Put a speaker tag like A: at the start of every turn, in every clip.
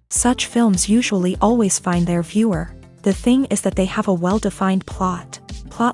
A: Such films usually always find their viewer. The thing is that they have a well-defined plot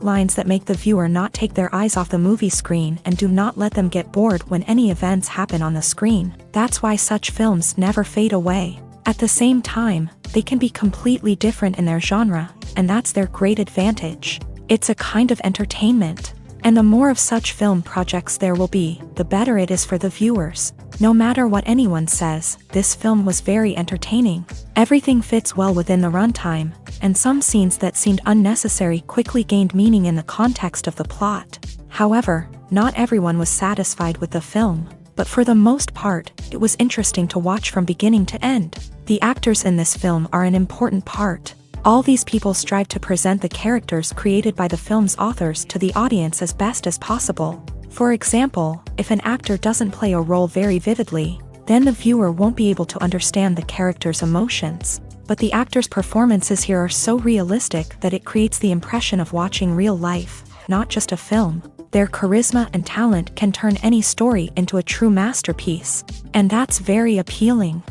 A: lines that make the viewer not take their eyes off the movie screen and do not let them get bored when any events happen on the screen. That's why such films never fade away. At the same time, they can be completely different in their genre, and that's their great advantage. It's a kind of entertainment. And the more of such film projects there will be, the better it is for the viewers. No matter what anyone says, this film was very entertaining. Everything fits well within the runtime, and some scenes that seemed unnecessary quickly gained meaning in the context of the plot. However, not everyone was satisfied with the film, but for the most part, it was interesting to watch from beginning to end. The actors in this film are an important part. All these people strive to present the characters created by the film's authors to the audience as best as possible. For example, if an actor doesn't play a role very vividly, then the viewer won't be able to understand the character's emotions. But the actors' performances here are so realistic that it creates the impression of watching real life, not just a film. Their charisma and talent can turn any story into a true masterpiece, and that's very appealing.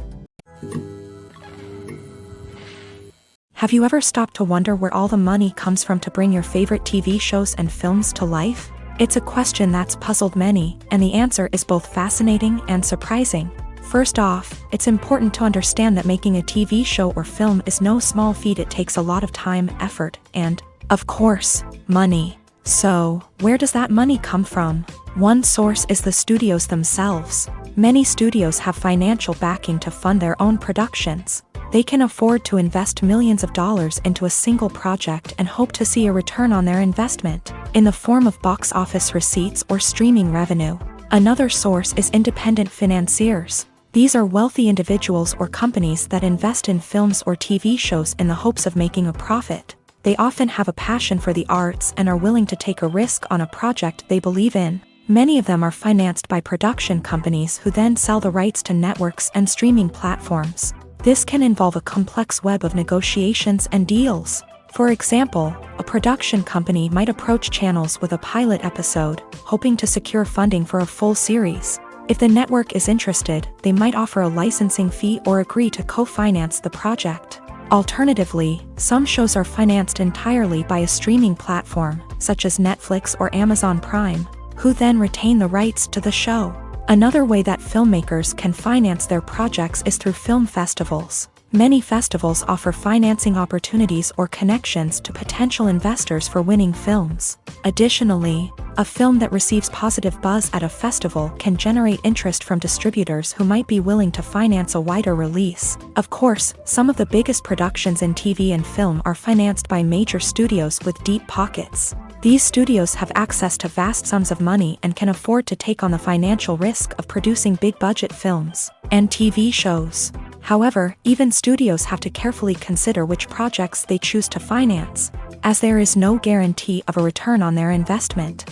A: Have you ever stopped to wonder where all the money comes from to bring your favorite TV shows and films to life? It's a question that's puzzled many, and the answer is both fascinating and surprising. First off, it's important to understand that making a TV show or film is no small feat. It takes a lot of time, effort, and, of course, money. So, where does that money come from? One source is the studios themselves. Many studios have financial backing to fund their own productions. They can afford to invest millions of dollars into a single project and hope to see a return on their investment, in the form of box office receipts or streaming revenue. Another source is independent financiers. These are wealthy individuals or companies that invest in films or TV shows in the hopes of making a profit. They often have a passion for the arts and are willing to take a risk on a project they believe in. Many of them are financed by production companies who then sell the rights to networks and streaming platforms. This can involve a complex web of negotiations and deals. For example, a production company might approach channels with a pilot episode, hoping to secure funding for a full series. If the network is interested, they might offer a licensing fee or agree to co-finance the project. Alternatively, some shows are financed entirely by a streaming platform, such as Netflix or Amazon Prime, who then retain the rights to the show. Another way that filmmakers can finance their projects is through film festivals. Many festivals offer financing opportunities or connections to potential investors for winning films. Additionally, a film that receives positive buzz at a festival can generate interest from distributors who might be willing to finance a wider release. Of course, some of the biggest productions in TV and film are financed by major studios with deep pockets. These studios have access to vast sums of money and can afford to take on the financial risk of producing big-budget films and TV shows. However, even studios have to carefully consider which projects they choose to finance, as there is no guarantee of a return on their investment.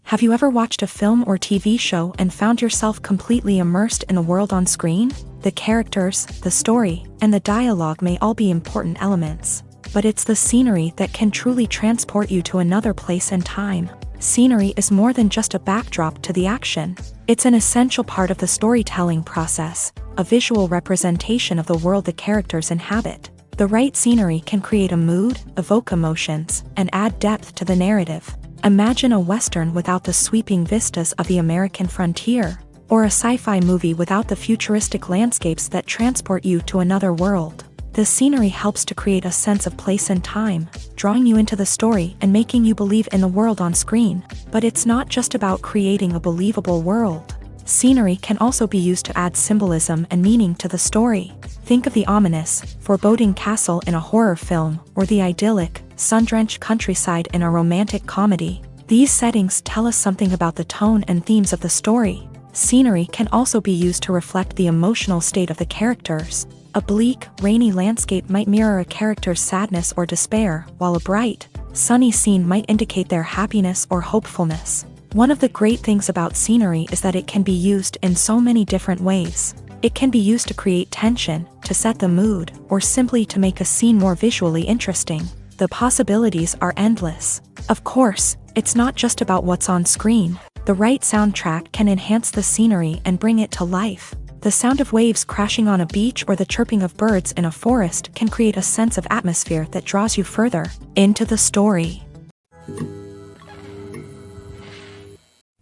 A: Have you ever watched a film or TV show and found yourself completely immersed in the world on screen? The characters, the story, and the dialogue may all be important elements, but it's the scenery that can truly transport you to another place and time. Scenery is more than just a backdrop to the action. It's an essential part of the storytelling process, a visual representation of the world the characters inhabit. The right scenery can create a mood, evoke emotions, and add depth to the narrative. Imagine a Western without the sweeping vistas of the American frontier, or a sci-fi movie without the futuristic landscapes that transport you to another world. The scenery helps to create a sense of place and time, drawing you into the story and making you believe in the world on screen. But it's not just about creating a believable world. Scenery can also be used to add symbolism and meaning to the story. Think of the ominous, foreboding castle in a horror film, or the idyllic, sun-drenched countryside in a romantic comedy. These settings tell us something about the tone and themes of the story. Scenery can also be used to reflect the emotional state of the characters. A bleak, rainy landscape might mirror a character's sadness or despair, while a bright, sunny scene might indicate their happiness or hopefulness. One of the great things about scenery is that it can be used in so many different ways. It can be used to create tension, to set the mood, or simply to make a scene more visually interesting. The possibilities are endless. Of course, it's not just about what's on screen. The right soundtrack can enhance the scenery and bring it to life. The sound of waves crashing on a beach or the chirping of birds in a forest can create a sense of atmosphere that draws you further into the story.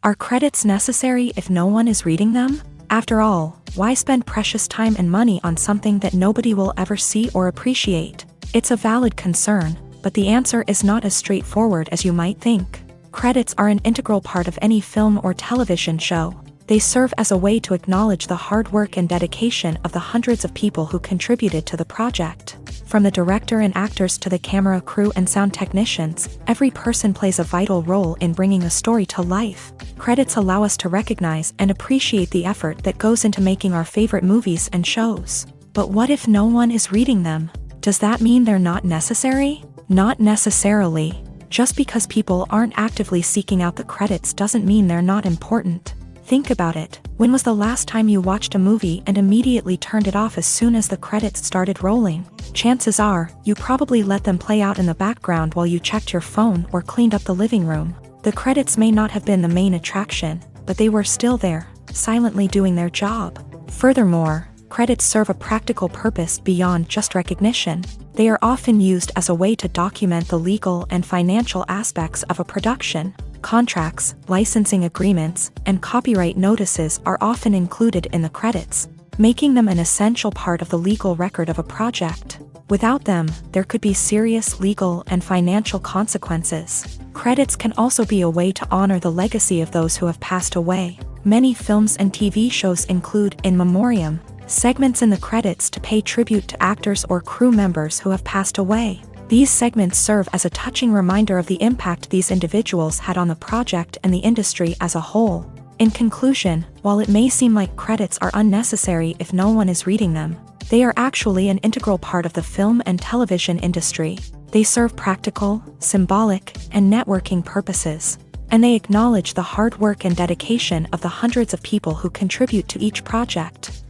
A: Are credits necessary if no one is reading them? After all, why spend precious time and money on something that nobody will ever see or appreciate? It's a valid concern, but the answer is not as straightforward as you might think. Credits are an integral part of any film or television show. They serve as a way to acknowledge the hard work and dedication of the hundreds of people who contributed to the project. From the director and actors to the camera crew and sound technicians, every person plays a vital role in bringing a story to life. Credits allow us to recognize and appreciate the effort that goes into making our favorite movies and shows. But what if no one is reading them? Does that mean they're not necessary? Not necessarily. Just because people aren't actively seeking out the credits doesn't mean they're not important. Think about it. When was the last time you watched a movie and immediately turned it off as soon as the credits started rolling? Chances are, you probably let them play out in the background while you checked your phone or cleaned up the living room. The credits may not have been the main attraction, but they were still there, silently doing their job. Furthermore, credits serve a practical purpose beyond just recognition. They are often used as a way to document the legal and financial aspects of a production. Contracts, licensing agreements, and copyright notices are often included in the credits, making them an essential part of the legal record of a project. Without them, there could be serious legal and financial consequences. Credits can also be a way to honor the legacy of those who have passed away. Many films and TV shows include in memoriam segments in the credits to pay tribute to actors or crew members who have passed away. These segments serve as a touching reminder of the impact these individuals had on the project and the industry as a whole. In conclusion, while it may seem like credits are unnecessary if no one is reading them, they are actually an integral part of the film and television industry. They serve practical, symbolic, and networking purposes, and they acknowledge the hard work and dedication of the hundreds of people who contribute to each project.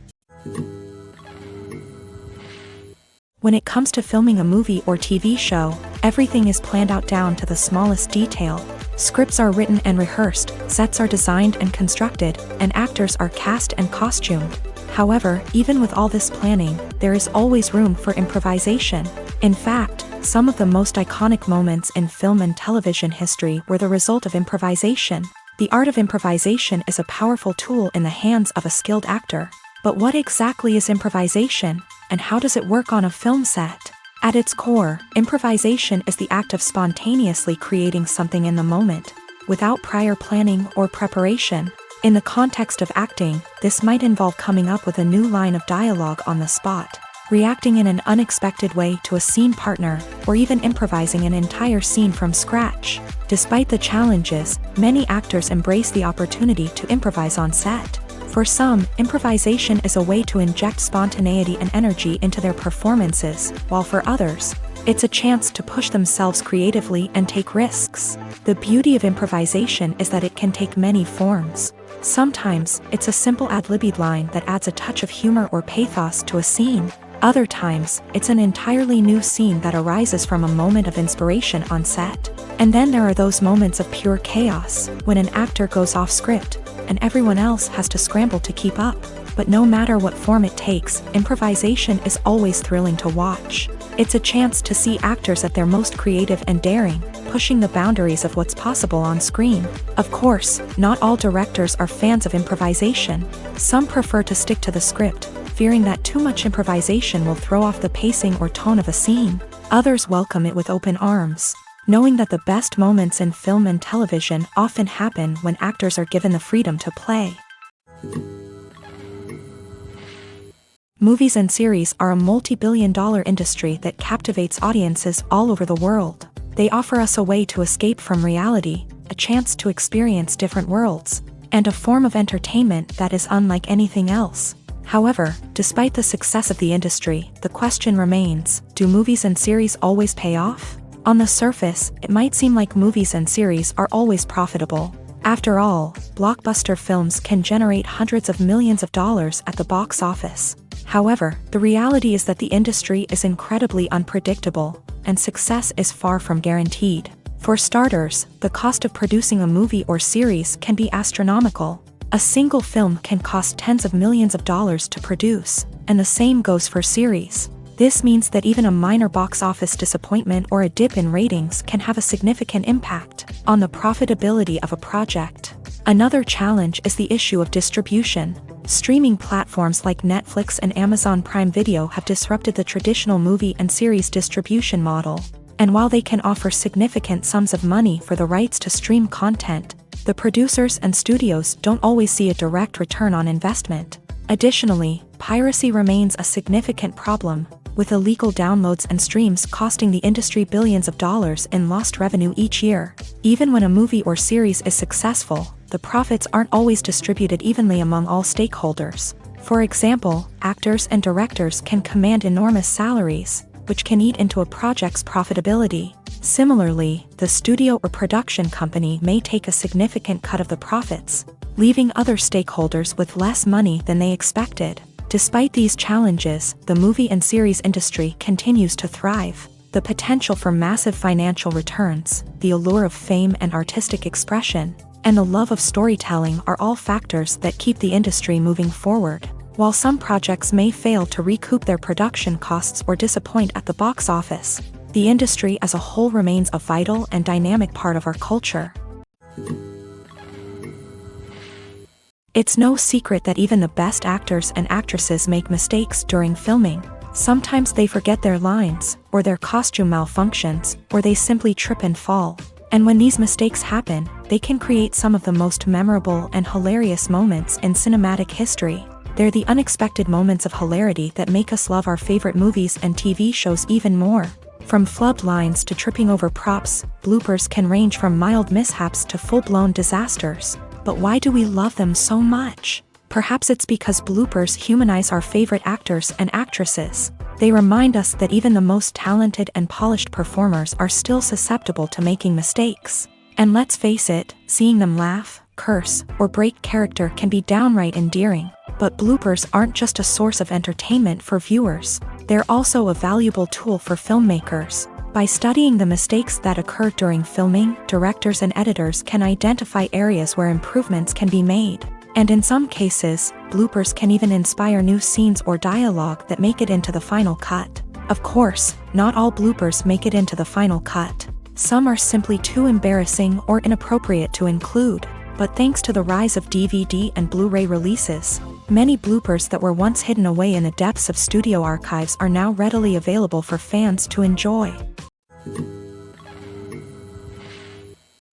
A: When it comes to filming a movie or TV show, everything is planned out down to the smallest detail. Scripts are written and rehearsed, sets are designed and constructed, and actors are cast and costumed. However, even with all this planning, there is always room for improvisation. In fact, some of the most iconic moments in film and television history were the result of improvisation. The art of improvisation is a powerful tool in the hands of a skilled actor. But what exactly is improvisation, and how does it work on a film set? At its core, improvisation is the act of spontaneously creating something in the moment, without prior planning or preparation. In the context of acting, this might involve coming up with a new line of dialogue on the spot, reacting in an unexpected way to a scene partner, or even improvising an entire scene from scratch. Despite the challenges, many actors embrace the opportunity to improvise on set. For some, improvisation is a way to inject spontaneity and energy into their performances, while for others, it's a chance to push themselves creatively and take risks. The beauty of improvisation is that it can take many forms. Sometimes, it's a simple ad-libbed line that adds a touch of humor or pathos to a scene. Other times, it's an entirely new scene that arises from a moment of inspiration on set. And then there are those moments of pure chaos, when an actor goes off script, and everyone else has to scramble to keep up. But no matter what form it takes, improvisation is always thrilling to watch. It's a chance to see actors at their most creative and daring, pushing the boundaries of what's possible on screen. Of course, not all directors are fans of improvisation. Some prefer to stick to the script, fearing that too much improvisation will throw off the pacing or tone of a scene. Others welcome it with open arms, knowing that the best moments in film and television often happen when actors are given the freedom to play. Movies and series are a multi-billion-dollar industry that captivates audiences all over the world. They offer us a way to escape from reality, a chance to experience different worlds, and a form of entertainment that is unlike anything else. However, despite the success of the industry, the question remains, do movies and series always pay off? On the surface, it might seem like movies and series are always profitable. After all, blockbuster films can generate hundreds of millions of dollars at the box office. However, the reality is that the industry is incredibly unpredictable, and success is far from guaranteed. For starters, the cost of producing a movie or series can be astronomical. A single film can cost tens of millions of dollars to produce, and the same goes for series. This means that even a minor box office disappointment or a dip in ratings can have a significant impact on the profitability of a project. Another challenge is the issue of distribution. Streaming platforms like Netflix and Amazon Prime Video have disrupted the traditional movie and series distribution model. And while they can offer significant sums of money for the rights to stream content, the producers and studios don't always see a direct return on investment. Additionally, piracy remains a significant problem, with illegal downloads and streams costing the industry billions of dollars in lost revenue each year. Even when a movie or series is successful, the profits aren't always distributed evenly among all stakeholders. For example, actors and directors can command enormous salaries, which can eat into a project's profitability. Similarly, the studio or production company may take a significant cut of the profits, leaving other stakeholders with less money than they expected. Despite these challenges, the movie and series industry continues to thrive. The potential for massive financial returns, the allure of fame and artistic expression, and the love of storytelling are all factors that keep the industry moving forward. While some projects may fail to recoup their production costs or disappoint at the box office, the industry as a whole remains a vital and dynamic part of our culture. It's no secret that even the best actors and actresses make mistakes during filming. Sometimes they forget their lines, or their costume malfunctions, or they simply trip and fall. And when these mistakes happen, they can create some of the most memorable and hilarious moments in cinematic history. They're the unexpected moments of hilarity that make us love our favorite movies and TV shows even more. From flubbed lines to tripping over props, bloopers can range from mild mishaps to full-blown disasters. But why do we love them so much? Perhaps it's because bloopers humanize our favorite actors and actresses. They remind us that even the most talented and polished performers are still susceptible to making mistakes. And let's face it, seeing them laugh, curse, or break character can be downright endearing. But bloopers aren't just a source of entertainment for viewers. They're also a valuable tool for filmmakers. By studying the mistakes that occur during filming, directors and editors can identify areas where improvements can be made. And in some cases, bloopers can even inspire new scenes or dialogue that make it into the final cut. Of course, not all bloopers make it into the final cut. Some are simply too embarrassing or inappropriate to include. But thanks to the rise of DVD and Blu-ray releases, many bloopers that were once hidden away in the depths of studio archives are now readily available for fans to enjoy.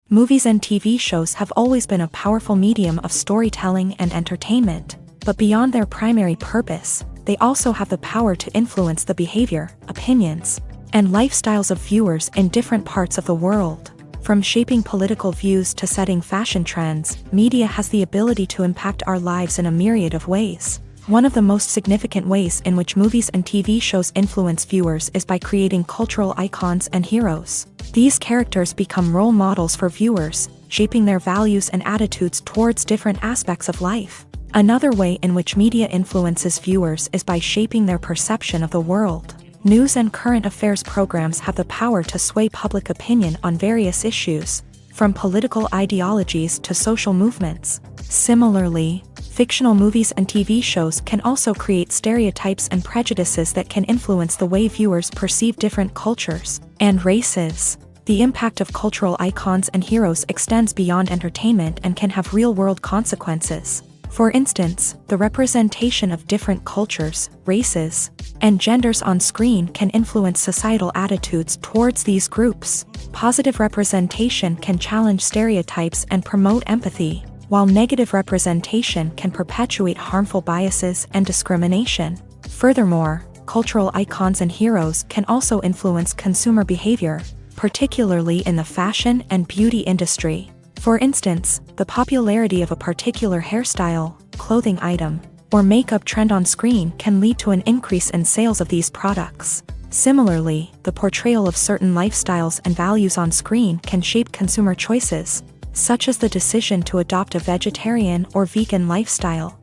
A: Movies and TV shows have always been a powerful medium of storytelling and entertainment, but beyond their primary purpose, they also have the power to influence the behavior, opinions, and lifestyles of viewers in different parts of the world. From shaping political views to setting fashion trends, media has the ability to impact our lives in a myriad of ways. One of the most significant ways in which movies and TV shows influence viewers is by creating cultural icons and heroes. These characters become role models for viewers, shaping their values and attitudes towards different aspects of life. Another way in which media influences viewers is by shaping their perception of the world. News and current affairs programs have the power to sway public opinion on various issues, from political ideologies to social movements. Similarly, fictional movies and TV shows can also create stereotypes and prejudices that can influence the way viewers perceive different cultures and races. The impact of cultural icons and heroes extends beyond entertainment and can have real-world consequences. For instance, the representation of different cultures, races, and genders on screen can influence societal attitudes towards these groups. Positive representation can challenge stereotypes and promote empathy, while negative representation can perpetuate harmful biases and discrimination. Furthermore, cultural icons and heroes can also influence consumer behavior, particularly in the fashion and beauty industry. For instance, the popularity of a particular hairstyle, clothing item, or makeup trend on screen can lead to an increase in sales of these products. Similarly, the portrayal of certain lifestyles and values on screen can shape consumer choices, such as the decision to adopt a vegetarian or vegan lifestyle.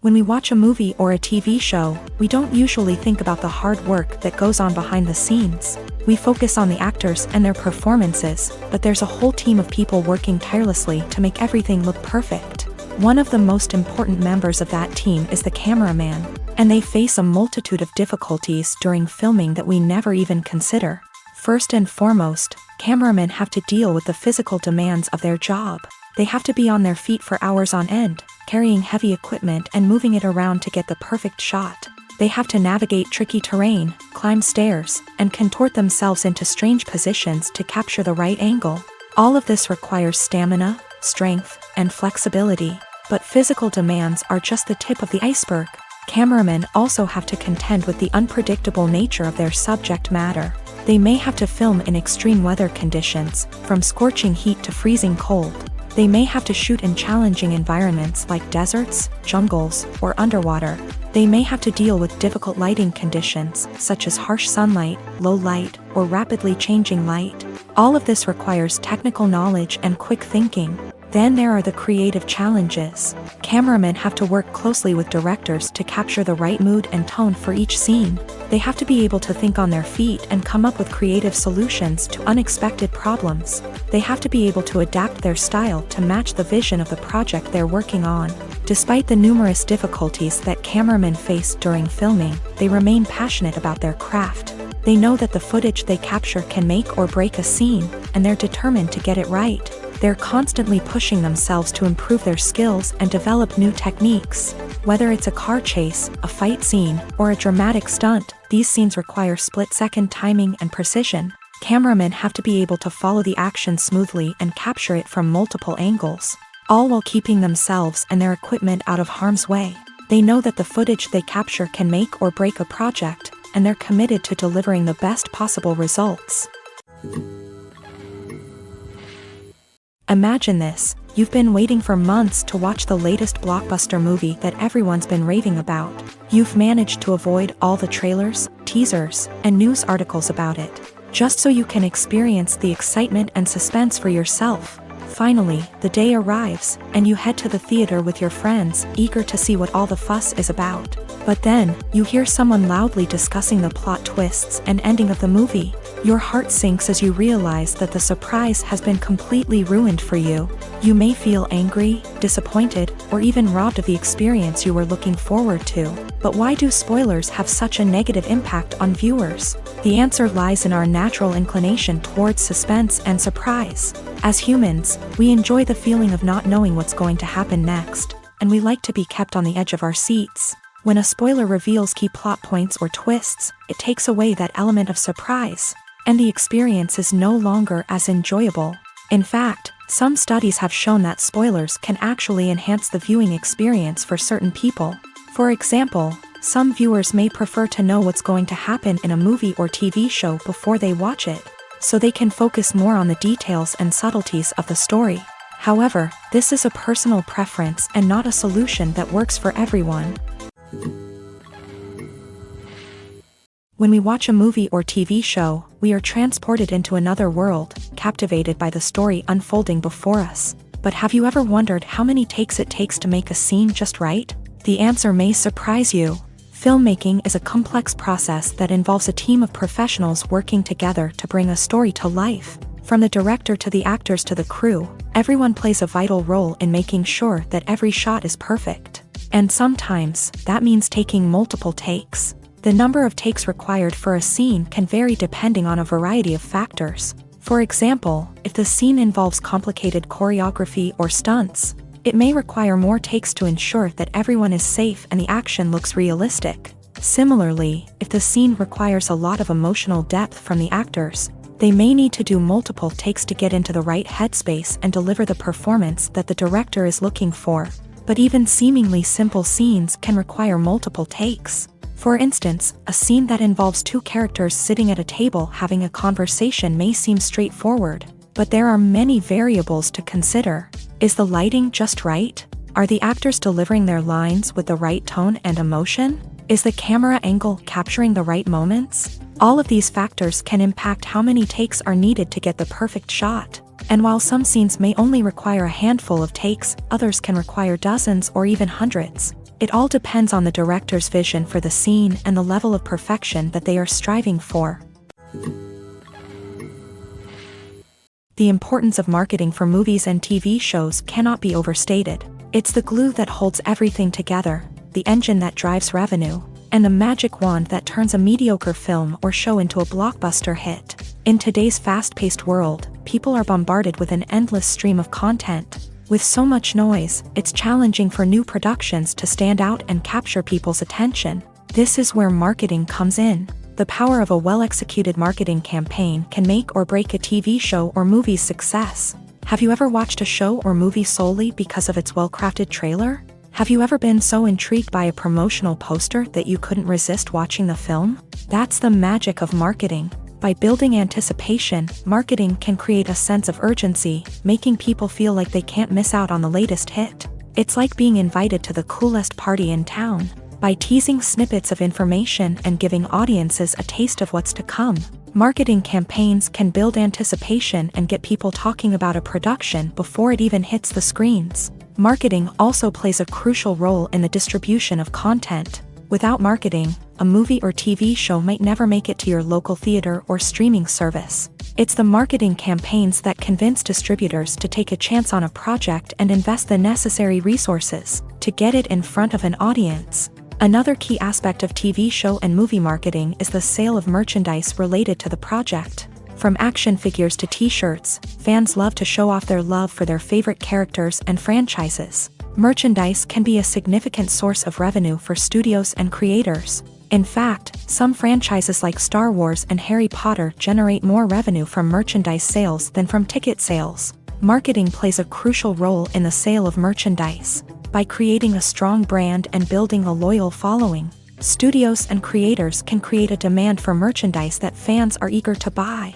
A: When we watch a movie or a TV show, we don't usually think about the hard work that goes on behind the scenes. We focus on the actors and their performances, but there's a whole team of people working tirelessly to make everything look perfect. One of the most important members of that team is the cameraman, and they face a multitude of difficulties during filming that we never even consider. First and foremost, cameramen have to deal with the physical demands of their job. They have to be on their feet for hours on end, carrying heavy equipment and moving it around to get the perfect shot. They have to navigate tricky terrain, climb stairs, and contort themselves into strange positions to capture the right angle. All of this requires stamina, strength, and flexibility. But physical demands are just the tip of the iceberg. Cameramen also have to contend with the unpredictable nature of their subject matter. They may have to film in extreme weather conditions, from scorching heat to freezing cold. They may have to shoot in challenging environments like deserts, jungles, or underwater. They may have to deal with difficult lighting conditions, such as harsh sunlight, low light, or rapidly changing light. All of this requires technical knowledge and quick thinking. Then there are the creative challenges. Cameramen have to work closely with directors to capture the right mood and tone for each scene. They have to be able to think on their feet and come up with creative solutions to unexpected problems. They have to be able to adapt their style to match the vision of the project they're working on. Despite the numerous difficulties that cameramen face during filming, they remain passionate about their craft. They know that the footage they capture can make or break a scene, and they're determined to get it right. They're constantly pushing themselves to improve their skills and develop new techniques. Whether it's a car chase, a fight scene, or a dramatic stunt, these scenes require split-second timing and precision. Cameramen have to be able to follow the action smoothly and capture it from multiple angles, all while keeping themselves and their equipment out of harm's way. They know that the footage they capture can make or break a project, and they're committed to delivering the best possible results. Imagine this: you've been waiting for months to watch the latest blockbuster movie that everyone's been raving about. You've managed to avoid all the trailers, teasers, and news articles about it, just so you can experience the excitement and suspense for yourself. Finally, the day arrives, and you head to the theater with your friends, eager to see what all the fuss is about. But then, you hear someone loudly discussing the plot twists and ending of the movie. Your heart sinks as you realize that the surprise has been completely ruined for you. You may feel angry, disappointed, or even robbed of the experience you were looking forward to. But why do spoilers have such a negative impact on viewers? The answer lies in our natural inclination towards suspense and surprise. As humans, we enjoy the feeling of not knowing what's going to happen next, and we like to be kept on the edge of our seats. When a spoiler reveals key plot points or twists, it takes away that element of surprise, and the experience is no longer as enjoyable. In fact, some studies have shown that spoilers can actually enhance the viewing experience for certain people. For example, some viewers may prefer to know what's going to happen in a movie or TV show before they watch it, so they can focus more on the details and subtleties of the story. However, this is a personal preference and not a solution that works for everyone. When we watch a movie or TV show, we are transported into another world, captivated by the story unfolding before us. But have you ever wondered how many takes it takes to make a scene just right? The answer may surprise you. Filmmaking is a complex process that involves a team of professionals working together to bring a story to life. From the director to the actors to the crew, everyone plays a vital role in making sure that every shot is perfect. And sometimes, that means taking multiple takes. The number of takes required for a scene can vary depending on a variety of factors. For example, if the scene involves complicated choreography or stunts, it may require more takes to ensure that everyone is safe and the action looks realistic. Similarly, if the scene requires a lot of emotional depth from the actors, they may need to do multiple takes to get into the right headspace and deliver the performance that the director is looking for. But even seemingly simple scenes can require multiple takes. For instance, a scene that involves two characters sitting at a table having a conversation may seem straightforward, but there are many variables to consider. Is the lighting just right? Are the actors delivering their lines with the right tone and emotion? Is the camera angle capturing the right moments? All of these factors can impact how many takes are needed to get the perfect shot. And while some scenes may only require a handful of takes, others can require dozens or even hundreds. It all depends on the director's vision for the scene and the level of perfection that they are striving for. The importance of marketing for movies and TV shows cannot be overstated. It's the glue that holds everything together, the engine that drives revenue, and the magic wand that turns a mediocre film or show into a blockbuster hit. In today's fast-paced world, people are bombarded with an endless stream of content. With so much noise, it's challenging for new productions to stand out and capture people's attention. This is where marketing comes in. The power of a well-executed marketing campaign can make or break a TV show or movie's success. Have you ever watched a show or movie solely because of its well-crafted trailer? Have you ever been so intrigued by a promotional poster that you couldn't resist watching the film? That's the magic of marketing. By building anticipation, marketing can create a sense of urgency, making people feel like they can't miss out on the latest hit. It's like being invited to the coolest party in town. By teasing snippets of information and giving audiences a taste of what's to come, marketing campaigns can build anticipation and get people talking about a production before it even hits the screens. Marketing also plays a crucial role in the distribution of content. Without marketing, a movie or TV show might never make it to your local theater or streaming service. It's the marketing campaigns that convince distributors to take a chance on a project and invest the necessary resources to get it in front of an audience. Another key aspect of TV show and movie marketing is the sale of merchandise related to the project. From action figures to t-shirts, fans love to show off their love for their favorite characters and franchises. Merchandise can be a significant source of revenue for studios and creators. In fact, some franchises like Star Wars and Harry Potter generate more revenue from merchandise sales than from ticket sales. Marketing plays a crucial role in the sale of merchandise. By creating a strong brand and building a loyal following, studios and creators can create a demand for merchandise that fans are eager to buy.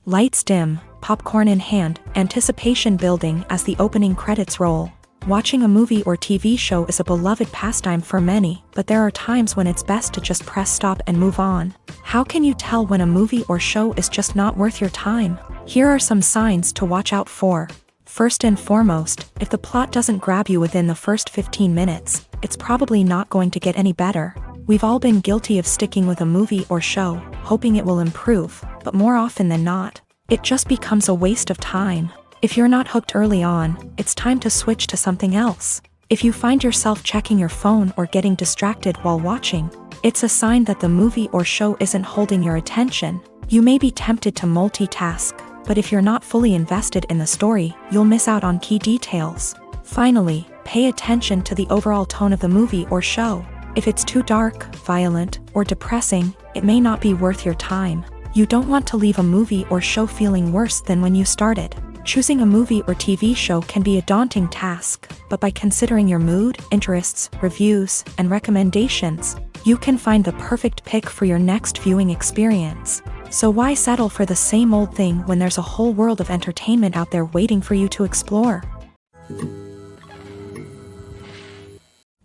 A: Lights dim, popcorn in hand, anticipation building as the opening credits roll. Watching a movie or TV show is a beloved pastime for many, but there are times when it's best to just press stop and move on. How can you tell when a movie or show is just not worth your time? Here are some signs to watch out for. First and foremost, if the plot doesn't grab you within the first 15 minutes, it's probably not going to get any better. We've all been guilty of sticking with a movie or show, hoping it will improve, but more often than not, it just becomes a waste of time. If you're not hooked early on, it's time to switch to something else. If you find yourself checking your phone or getting distracted while watching, it's a sign that the movie or show isn't holding your attention. You may be tempted to multitask, but if you're not fully invested in the story, you'll miss out on key details. Finally, pay attention to the overall tone of the movie or show. If it's too dark, violent, or depressing, it may not be worth your time. You don't want to leave a movie or show feeling worse than when you started. Choosing a movie or TV show can be a daunting task, but by considering your mood, interests, reviews, and recommendations, you can find the perfect pick for your next viewing experience. So why settle for the same old thing when there's a whole world of entertainment out there waiting for you to explore?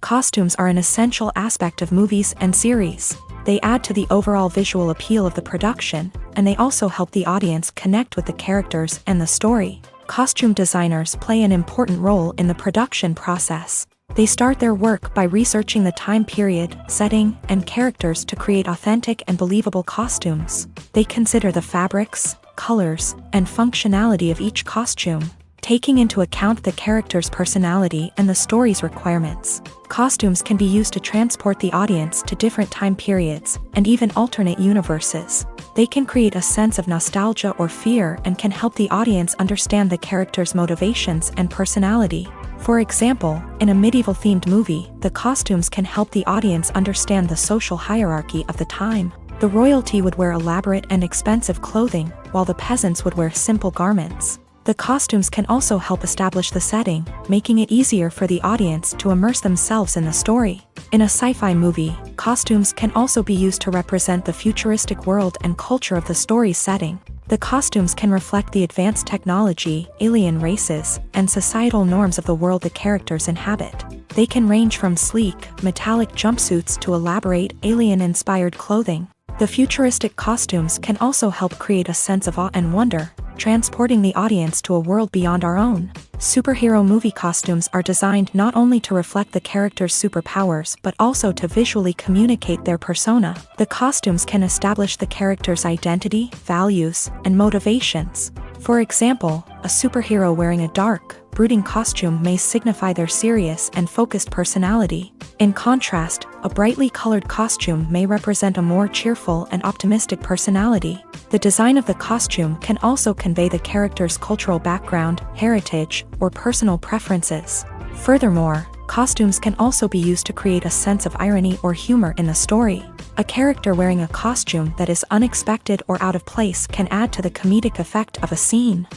A: Costumes are an essential aspect of movies and series. They add to the overall visual appeal of the production, and they also help the audience connect with the characters and the story. Costume designers play an important role in the production process. They start their work by researching the time period, setting, and characters to create authentic and believable costumes. They consider the fabrics, colors, and functionality of each costume, taking into account the character's personality and the story's requirements. Costumes can be used to transport the audience to different time periods, and even alternate universes. They can create a sense of nostalgia or fear and can help the audience understand the character's motivations and personality. For example, in a medieval-themed movie, the costumes can help the audience understand the social hierarchy of the time. The royalty would wear elaborate and expensive clothing, while the peasants would wear simple garments. The costumes can also help establish the setting, making it easier for the audience to immerse themselves in the story. In a sci-fi movie, costumes can also be used to represent the futuristic world and culture of the story's setting. The costumes can reflect the advanced technology, alien races, and societal norms of the world the characters inhabit. They can range from sleek, metallic jumpsuits to elaborate, alien-inspired clothing. The futuristic costumes can also help create a sense of awe and wonder, transporting the audience to a world beyond our own. Superhero movie costumes are designed not only to reflect the character's superpowers but also to visually communicate their persona. The costumes can establish the character's identity, values, and motivations. For example, a superhero wearing a dark, brooding costume may signify their serious and focused personality. In contrast, a brightly colored costume may represent a more cheerful and optimistic personality. The design of the costume can also convey the character's cultural background, heritage, or personal preferences. Furthermore, costumes can also be used to create a sense of irony or humor in the story. A character wearing a costume that is unexpected or out of place can add to the comedic effect of a scene.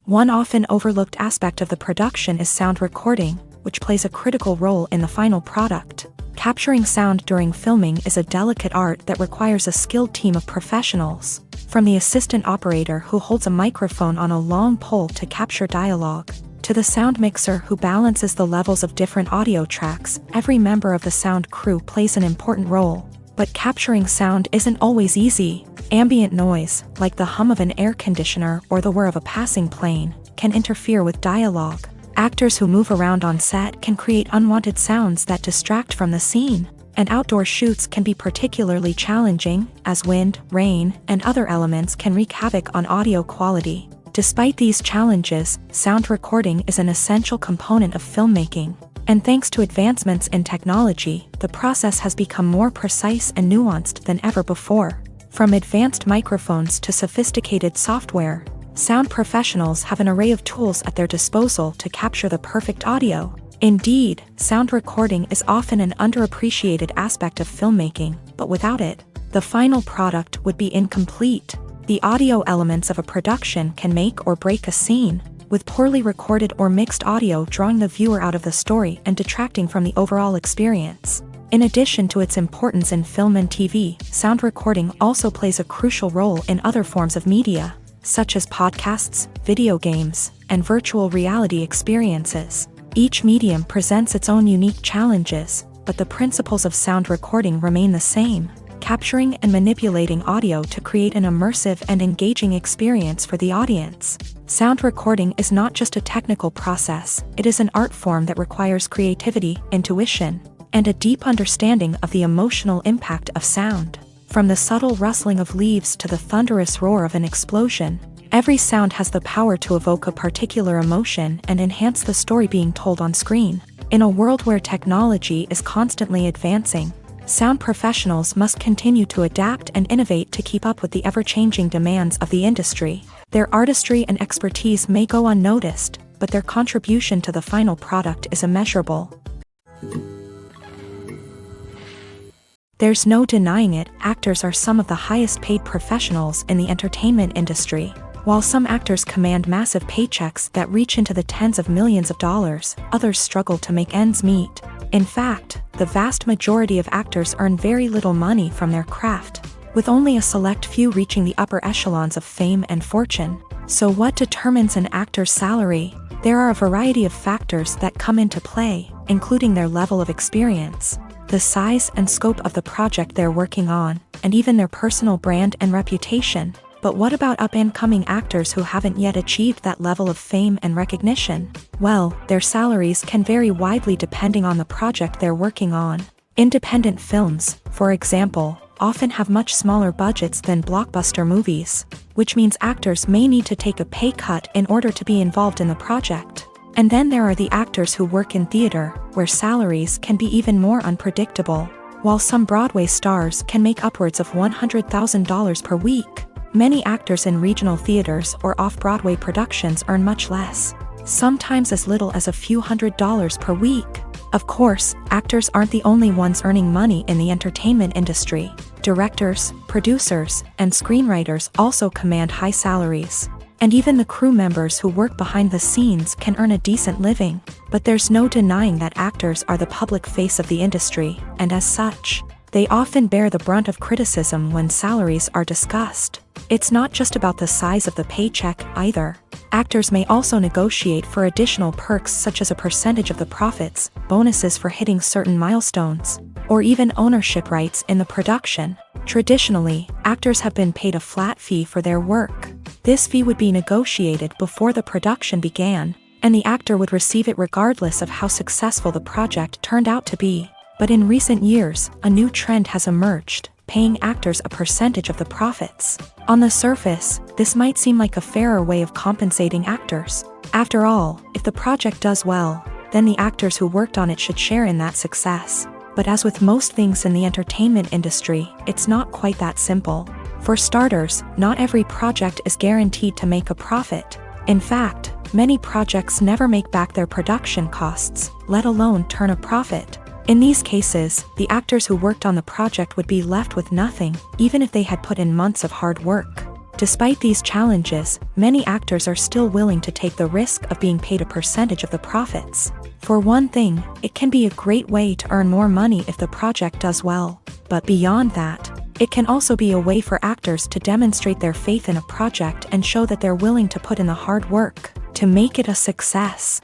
A: One often overlooked aspect of the production is sound recording, which plays a critical role in the final product. Capturing sound during filming is a delicate art that requires a skilled team of professionals. From the assistant operator who holds a microphone on a long pole to capture dialogue, to the sound mixer who balances the levels of different audio tracks, every member of the sound crew plays an important role. But capturing sound isn't always easy. Ambient noise, like the hum of an air conditioner or the whir of a passing plane, can interfere with dialogue. Actors who move around on set can create unwanted sounds that distract from the scene. And outdoor shoots can be particularly challenging, as wind, rain, and other elements can wreak havoc on audio quality. Despite these challenges, sound recording is an essential component of filmmaking. And thanks to advancements in technology, the process has become more precise and nuanced than ever before. From advanced microphones to sophisticated software, sound professionals have an array of tools at their disposal to capture the perfect audio. Indeed, sound recording is often an underappreciated aspect of filmmaking, but without it, the final product would be incomplete. The audio elements of a production can make or break a scene, with poorly recorded or mixed audio drawing the viewer out of the story and detracting from the overall experience. In addition to its importance in film and TV, sound recording also plays a crucial role in other forms of media, such as podcasts, video games, and virtual reality experiences. Each medium presents its own unique challenges, but the principles of sound recording remain the same: capturing and manipulating audio to create an immersive and engaging experience for the audience. Sound recording is not just a technical process, it is an art form that requires creativity, intuition, and a deep understanding of the emotional impact of sound. From the subtle rustling of leaves to the thunderous roar of an explosion, every sound has the power to evoke a particular emotion and enhance the story being told on screen. In a world where technology is constantly advancing, sound professionals must continue to adapt and innovate to keep up with the ever-changing demands of the industry. Their artistry and expertise may go unnoticed, but their contribution to the final product is immeasurable. There's no denying it, actors are some of the highest paid professionals in the entertainment industry. While some actors command massive paychecks that reach into the tens of millions of dollars, others struggle to make ends meet. In fact, the vast majority of actors earn very little money from their craft, with only a select few reaching the upper echelons of fame and fortune. So what determines an actor's salary? There are a variety of factors that come into play, including their level of experience, the size and scope of the project they're working on, and even their personal brand and reputation. But what about up-and-coming actors who haven't yet achieved that level of fame and recognition? Well, their salaries can vary widely depending on the project they're working on. Independent films, for example, often have much smaller budgets than blockbuster movies, which means actors may need to take a pay cut in order to be involved in the project. And then there are the actors who work in theater, where salaries can be even more unpredictable. While some Broadway stars can make upwards of $100,000 per week, many actors in regional theaters or off-Broadway productions earn much less, sometimes as little as a few $100s per week. Of course, actors aren't the only ones earning money in the entertainment industry. Directors, producers, and screenwriters also command high salaries. And even the crew members who work behind the scenes can earn a decent living. But there's no denying that actors are the public face of the industry, and as such, they often bear the brunt of criticism when salaries are discussed. It's not just about the size of the paycheck, either. Actors may also negotiate for additional perks such as a percentage of the profits, bonuses for hitting certain milestones, or even ownership rights in the production. Traditionally, actors have been paid a flat fee for their work. This fee would be negotiated before the production began, and the actor would receive it regardless of how successful the project turned out to be. But in recent years, a new trend has emerged, paying actors a percentage of the profits. On the surface, this might seem like a fairer way of compensating actors. After all, if the project does well, then the actors who worked on it should share in that success. But as with most things in the entertainment industry, it's not quite that simple. For starters, not every project is guaranteed to make a profit. In fact, many projects never make back their production costs, let alone turn a profit. In these cases, the actors who worked on the project would be left with nothing, even if they had put in months of hard work. Despite these challenges, many actors are still willing to take the risk of being paid a percentage of the profits. For one thing, it can be a great way to earn more money if the project does well. But beyond that, it can also be a way for actors to demonstrate their faith in a project and show that they're willing to put in the hard work to make it a success.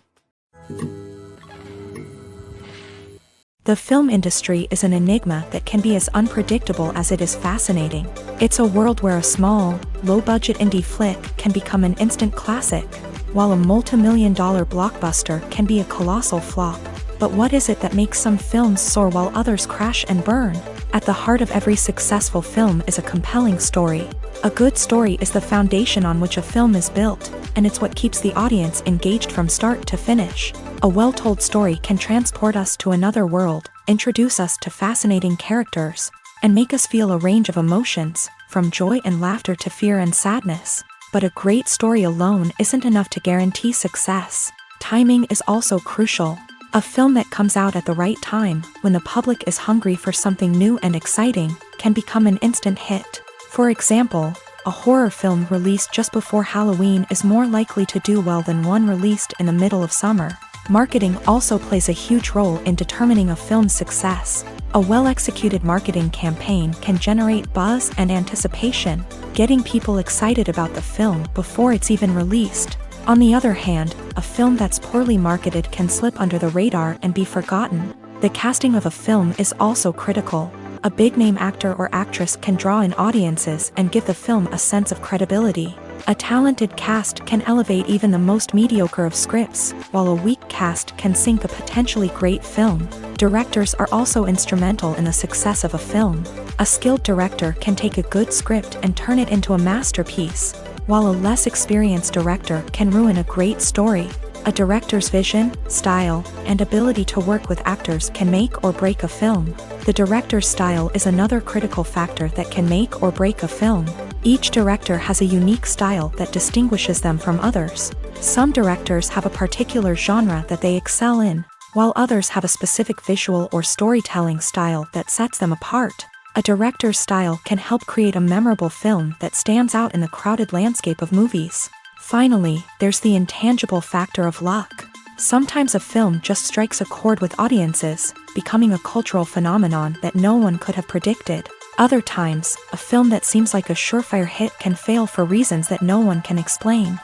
A: The film industry is an enigma that can be as unpredictable as it is fascinating. It's a world where a small, low-budget indie flick can become an instant classic, while a multi-million-dollar blockbuster can be a colossal flop. But what is it that makes some films soar while others crash and burn? At the heart of every successful film is a compelling story. A good story is the foundation on which a film is built, and it's what keeps the audience engaged from start to finish. A well-told story can transport us to another world, introduce us to fascinating characters, and make us feel a range of emotions, from joy and laughter to fear and sadness. But a great story alone isn't enough to guarantee success. Timing is also crucial. A film that comes out at the right time, when the public is hungry for something new and exciting, can become an instant hit. For example, a horror film released just before Halloween is more likely to do well than one released in the middle of summer. Marketing also plays a huge role in determining a film's success. A well-executed marketing campaign can generate buzz and anticipation, getting people excited about the film before it's even released. On the other hand, a film that's poorly marketed can slip under the radar and be forgotten. The casting of a film is also critical. A big-name actor or actress can draw in audiences and give the film a sense of credibility. A talented cast can elevate even the most mediocre of scripts, while a weak cast can sink a potentially great film. Directors are also instrumental in the success of a film. A skilled director can take a good script and turn it into a masterpiece, while a less experienced director can ruin a great story. A director's vision, style, and ability to work with actors can make or break a film. The director's style is another critical factor that can make or break a film. Each director has a unique style that distinguishes them from others. Some directors have a particular genre that they excel in, while others have a specific visual or storytelling style that sets them apart. A director's style can help create a memorable film that stands out in the crowded landscape of movies. Finally, there's the intangible factor of luck. Sometimes a film just strikes a chord with audiences, becoming a cultural phenomenon that no one could have predicted. Other times, a film that seems like a surefire hit can fail for reasons that no one can explain.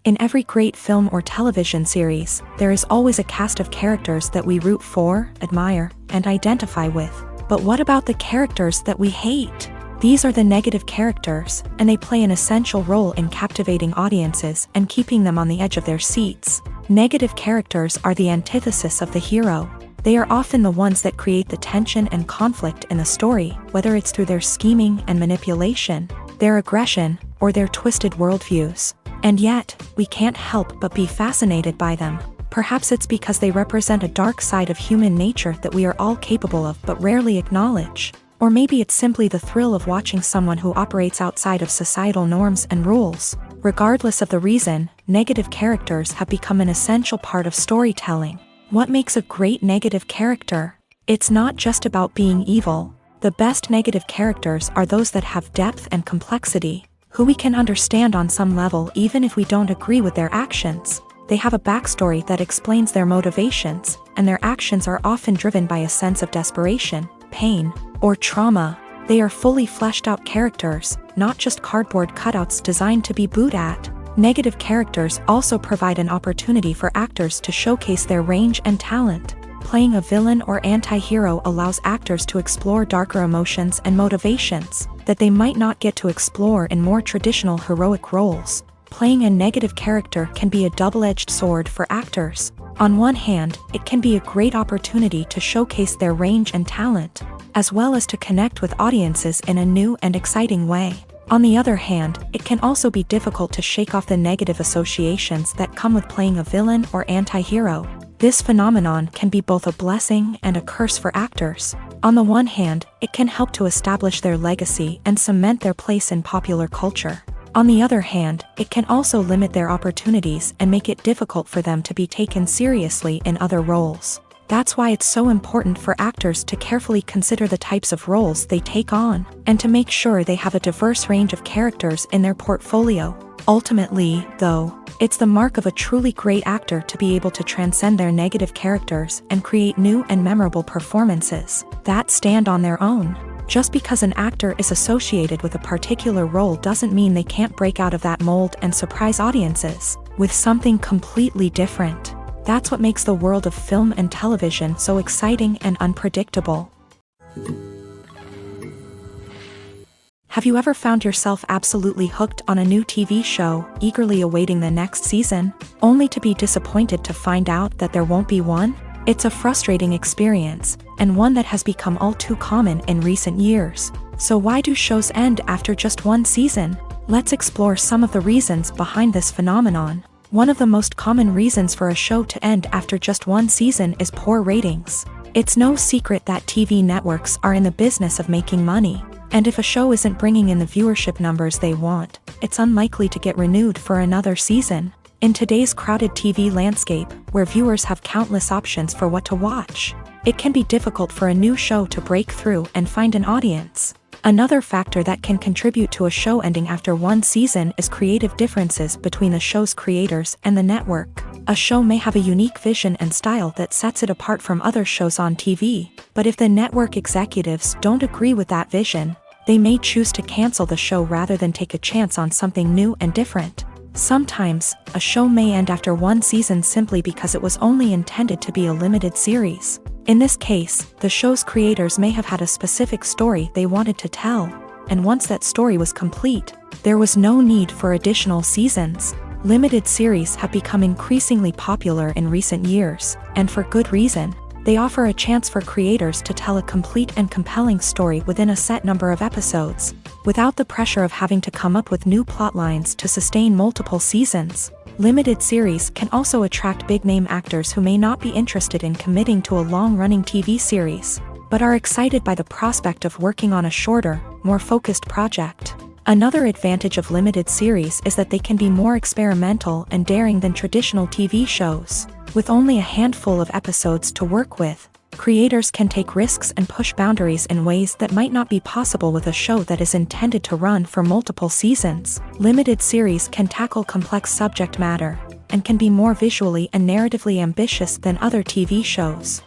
A: In every great film or television series, there is always a cast of characters that we root for, admire, and identify with. But what about the characters that we hate? These are the negative characters, and they play an essential role in captivating audiences and keeping them on the edge of their seats. Negative characters are the antithesis of the hero. They are often the ones that create the tension and conflict in the story, whether it's through their scheming and manipulation, their aggression, or their twisted worldviews. And yet, we can't help but be fascinated by them. Perhaps it's because they represent a dark side of human nature that we are all capable of but rarely acknowledge. Or maybe it's simply the thrill of watching someone who operates outside of societal norms and rules. Regardless of the reason, negative characters have become an essential part of storytelling. What makes a great negative character? It's not just about being evil. The best negative characters are those that have depth and complexity, who we can understand on some level even if we don't agree with their actions. They have a backstory that explains their motivations, and their actions are often driven by a sense of desperation, pain, or trauma. They are fully fleshed out characters, not just cardboard cutouts designed to be booed at. Negative characters also provide an opportunity for actors to showcase their range and talent. Playing a villain or anti-hero allows actors to explore darker emotions and motivations that they might not get to explore in more traditional heroic roles. Playing a negative character can be a double-edged sword for actors. On one hand, it can be a great opportunity to showcase their range and talent, as well as to connect with audiences in a new and exciting way. On the other hand, it can also be difficult to shake off the negative associations that come with playing a villain or anti-hero. This phenomenon can be both a blessing and a curse for actors. On the one hand, it can help to establish their legacy and cement their place in popular culture. On the other hand, it can also limit their opportunities and make it difficult for them to be taken seriously in other roles. That's why it's so important for actors to carefully consider the types of roles they take on, and to make sure they have a diverse range of characters in their portfolio. Ultimately, though, it's the mark of a truly great actor to be able to transcend their negative characters and create new and memorable performances that stand on their own. Just because an actor is associated with a particular role doesn't mean they can't break out of that mold and surprise audiences with something completely different. That's what makes the world of film and television so exciting and unpredictable. Have you ever found yourself absolutely hooked on a new TV show, eagerly awaiting the next season, only to be disappointed to find out that there won't be one? It's a frustrating experience, and one that has become all too common in recent years. So why do shows end after just one season? Let's explore some of the reasons behind this phenomenon. One of the most common reasons for a show to end after just one season is poor ratings. It's no secret that TV networks are in the business of making money, and if a show isn't bringing in the viewership numbers they want, it's unlikely to get renewed for another season. In today's crowded TV landscape, where viewers have countless options for what to watch, it can be difficult for a new show to break through and find an audience. Another factor that can contribute to a show ending after one season is creative differences between the show's creators and the network. A show may have a unique vision and style that sets it apart from other shows on TV, but if the network executives don't agree with that vision, they may choose to cancel the show rather than take a chance on something new and different. Sometimes, a show may end after one season simply because it was only intended to be a limited series. In this case, the show's creators may have had a specific story they wanted to tell, and once that story was complete, there was no need for additional seasons. Limited series have become increasingly popular in recent years, and for good reason. They offer a chance for creators to tell a complete and compelling story within a set number of episodes, without the pressure of having to come up with new plotlines to sustain multiple seasons. Limited series can also attract big-name actors who may not be interested in committing to a long-running TV series, but are excited by the prospect of working on a shorter, more focused project. Another advantage of limited series is that they can be more experimental and daring than traditional TV shows. With only a handful of episodes to work with, creators can take risks and push boundaries in ways that might not be possible with a show that is intended to run for multiple seasons. Limited series can tackle complex subject matter, and can be more visually and narratively ambitious than other TV shows.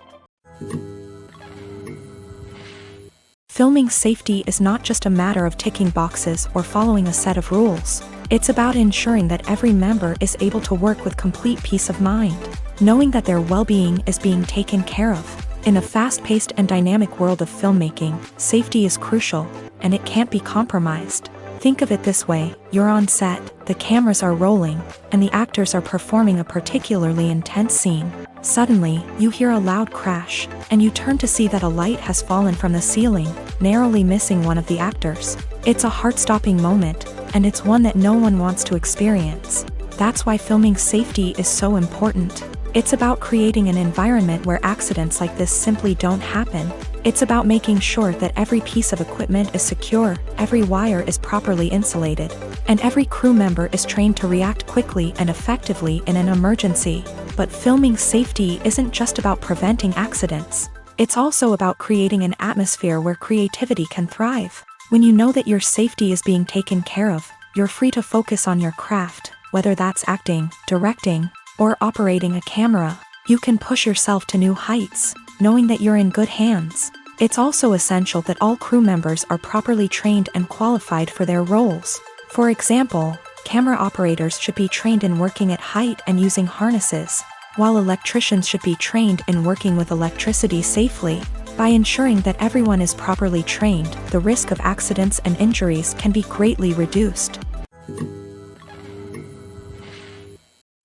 A: Filming safety is not just a matter of ticking boxes or following a set of rules. It's about ensuring that every member is able to work with complete peace of mind, knowing that their well-being is being taken care of. In a fast-paced and dynamic world of filmmaking, safety is crucial, and it can't be compromised. Think of it this way: you're on set, the cameras are rolling, and the actors are performing a particularly intense scene. Suddenly, you hear a loud crash, and you turn to see that a light has fallen from the ceiling, narrowly missing one of the actors. It's a heart-stopping moment, and it's one that no one wants to experience. That's why filming safety is so important. It's about creating an environment where accidents like this simply don't happen. It's about making sure that every piece of equipment is secure, every wire is properly insulated, and every crew member is trained to react quickly and effectively in an emergency. But filming safety isn't just about preventing accidents. It's also about creating an atmosphere where creativity can thrive. When you know that your safety is being taken care of, you're free to focus on your craft, whether that's acting, directing, or operating a camera. You can push yourself to new heights, knowing that you're in good hands. It's also essential that all crew members are properly trained and qualified for their roles. For example, camera operators should be trained in working at height and using harnesses, while electricians should be trained in working with electricity safely. By ensuring that everyone is properly trained, the risk of accidents and injuries can be greatly reduced.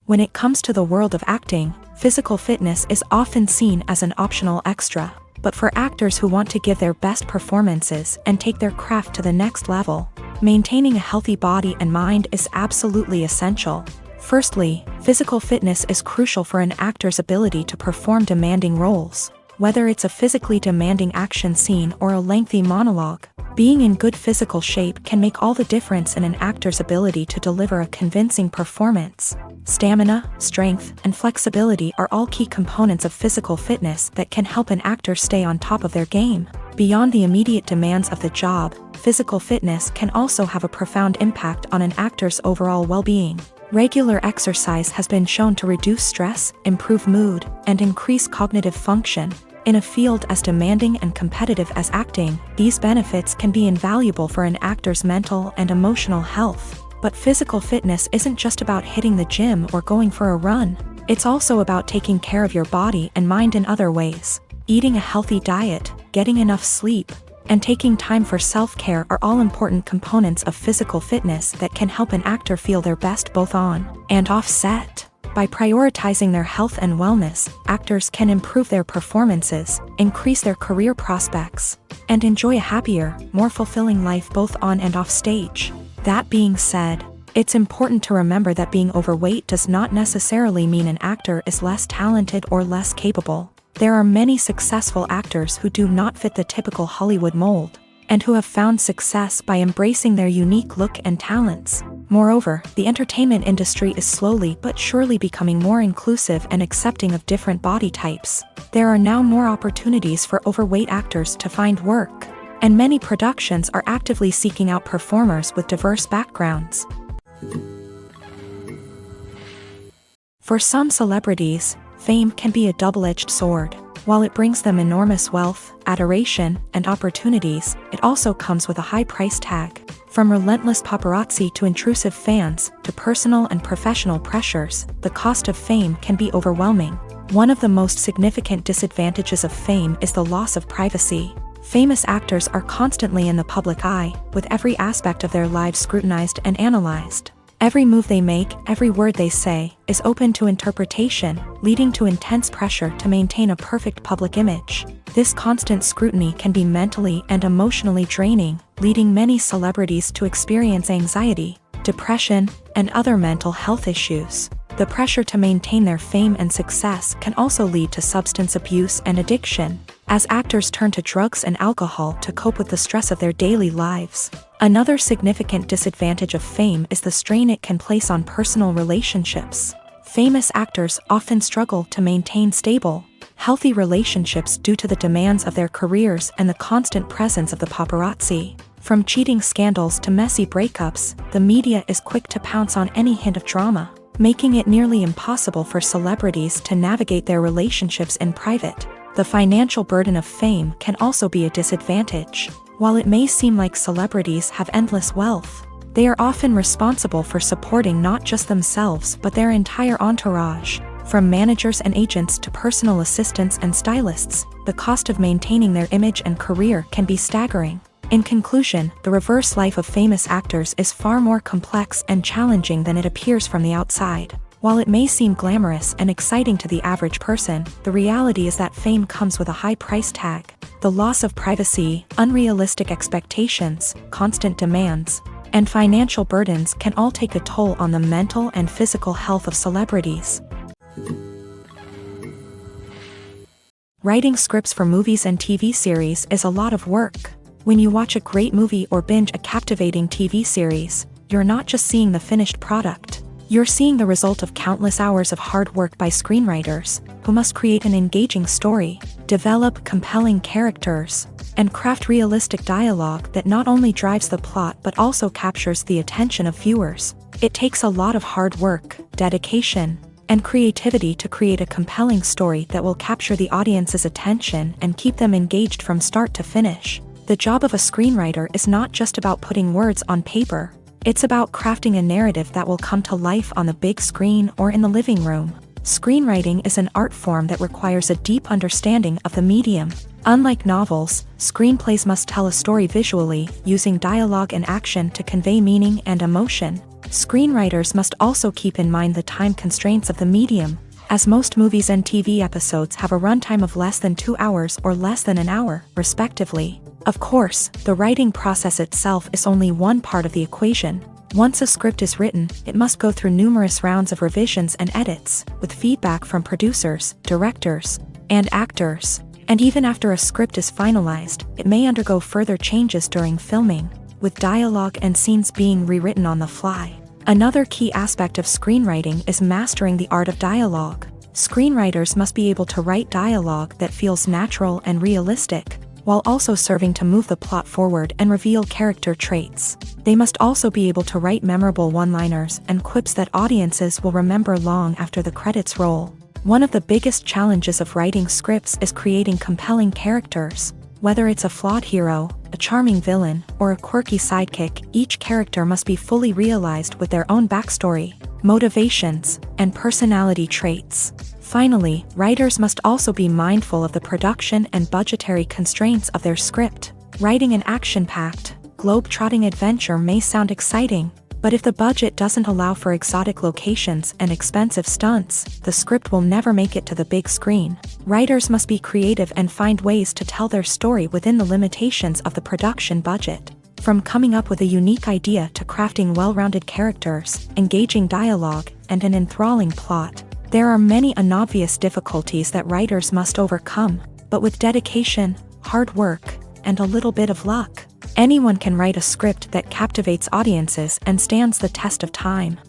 A: When it comes to the world of acting, physical fitness is often seen as an optional extra. But for actors who want to give their best performances and take their craft to the next level, maintaining a healthy body and mind is absolutely essential. Firstly, physical fitness is crucial for an actor's ability to perform demanding roles. Whether it's a physically demanding action scene or a lengthy monologue, being in good physical shape can make all the difference in an actor's ability to deliver a convincing performance. Stamina, strength, and flexibility are all key components of physical fitness that can help an actor stay on top of their game. Beyond the immediate demands of the job, physical fitness can also have a profound impact on an actor's overall well-being. Regular exercise has been shown to reduce stress, improve mood, and increase cognitive function. In a field as demanding and competitive as acting, these benefits can be invaluable for an actor's mental and emotional health. But physical fitness isn't just about hitting the gym or going for a run. It's also about taking care of your body and mind in other ways. Eating a healthy diet, getting enough sleep, and taking time for self-care are all important components of physical fitness that can help an actor feel their best both on and off set. By prioritizing their health and wellness, actors can improve their performances, increase their career prospects, and enjoy a happier, more fulfilling life both on and off stage. That being said, it's important to remember that being overweight does not necessarily mean an actor is less talented or less capable. There are many successful actors who do not fit the typical Hollywood mold, and who have found success by embracing their unique look and talents. Moreover, the entertainment industry is slowly but surely becoming more inclusive and accepting of different body types. There are now more opportunities for overweight actors to find work, and many productions are actively seeking out performers with diverse backgrounds. For some celebrities, fame can be a double-edged sword. While it brings them enormous wealth, adoration, and opportunities, it also comes with a high price tag. From relentless paparazzi to intrusive fans, to personal and professional pressures, the cost of fame can be overwhelming. One of the most significant disadvantages of fame is the loss of privacy. Famous actors are constantly in the public eye, with every aspect of their lives scrutinized and analyzed. Every move they make, every word they say, is open to interpretation, leading to intense pressure to maintain a perfect public image. This constant scrutiny can be mentally and emotionally draining, leading many celebrities to experience anxiety, depression, and other mental health issues. The pressure to maintain their fame and success can also lead to substance abuse and addiction, as actors turn to drugs and alcohol to cope with the stress of their daily lives. Another significant disadvantage of fame is the strain it can place on personal relationships. Famous actors often struggle to maintain stable, healthy relationships due to the demands of their careers and the constant presence of the paparazzi. From cheating scandals to messy breakups, the media is quick to pounce on any hint of drama, making it nearly impossible for celebrities to navigate their relationships in private. The financial burden of fame can also be a disadvantage. While it may seem like celebrities have endless wealth, they are often responsible for supporting not just themselves but their entire entourage. From managers and agents to personal assistants and stylists, the cost of maintaining their image and career can be staggering. In conclusion, the reverse life of famous actors is far more complex and challenging than it appears from the outside. While it may seem glamorous and exciting to the average person, the reality is that fame comes with a high price tag. The loss of privacy, unrealistic expectations, constant demands, and financial burdens can all take a toll on the mental and physical health of celebrities. Writing scripts for movies and TV series is a lot of work. When you watch a great movie or binge a captivating TV series, you're not just seeing the finished product. You're seeing the result of countless hours of hard work by screenwriters, who must create an engaging story, develop compelling characters, and craft realistic dialogue that not only drives the plot but also captures the attention of viewers. It takes a lot of hard work, dedication, and creativity to create a compelling story that will capture the audience's attention and keep them engaged from start to finish. The job of a screenwriter is not just about putting words on paper. It's about crafting a narrative that will come to life on the big screen or in the living room. Screenwriting is an art form that requires a deep understanding of the medium. Unlike novels, screenplays must tell a story visually, using dialogue and action to convey meaning and emotion. Screenwriters must also keep in mind the time constraints of the medium, as most movies and TV episodes have a runtime of less than 2 hours or less than an hour, respectively. Of course, the writing process itself is only one part of the equation. Once a script is written, it must go through numerous rounds of revisions and edits, with feedback from producers, directors, and actors. And even after a script is finalized, it may undergo further changes during filming, with dialogue and scenes being rewritten on the fly. Another key aspect of screenwriting is mastering the art of dialogue. Screenwriters must be able to write dialogue that feels natural and realistic, while also serving to move the plot forward and reveal character traits. They must also be able to write memorable one-liners and quips that audiences will remember long after the credits roll. One of the biggest challenges of writing scripts is creating compelling characters. Whether it's a flawed hero, a charming villain, or a quirky sidekick, each character must be fully realized with their own backstory, motivations, and personality traits. Finally, writers must also be mindful of the production and budgetary constraints of their script. Writing an action-packed, globe-trotting adventure may sound exciting, but if the budget doesn't allow for exotic locations and expensive stunts, the script will never make it to the big screen. Writers must be creative and find ways to tell their story within the limitations of the production budget. From coming up with a unique idea to crafting well-rounded characters, engaging dialogue, and an enthralling plot, there are many unobvious difficulties that writers must overcome, but with dedication, hard work, and a little bit of luck, anyone can write a script that captivates audiences and stands the test of time.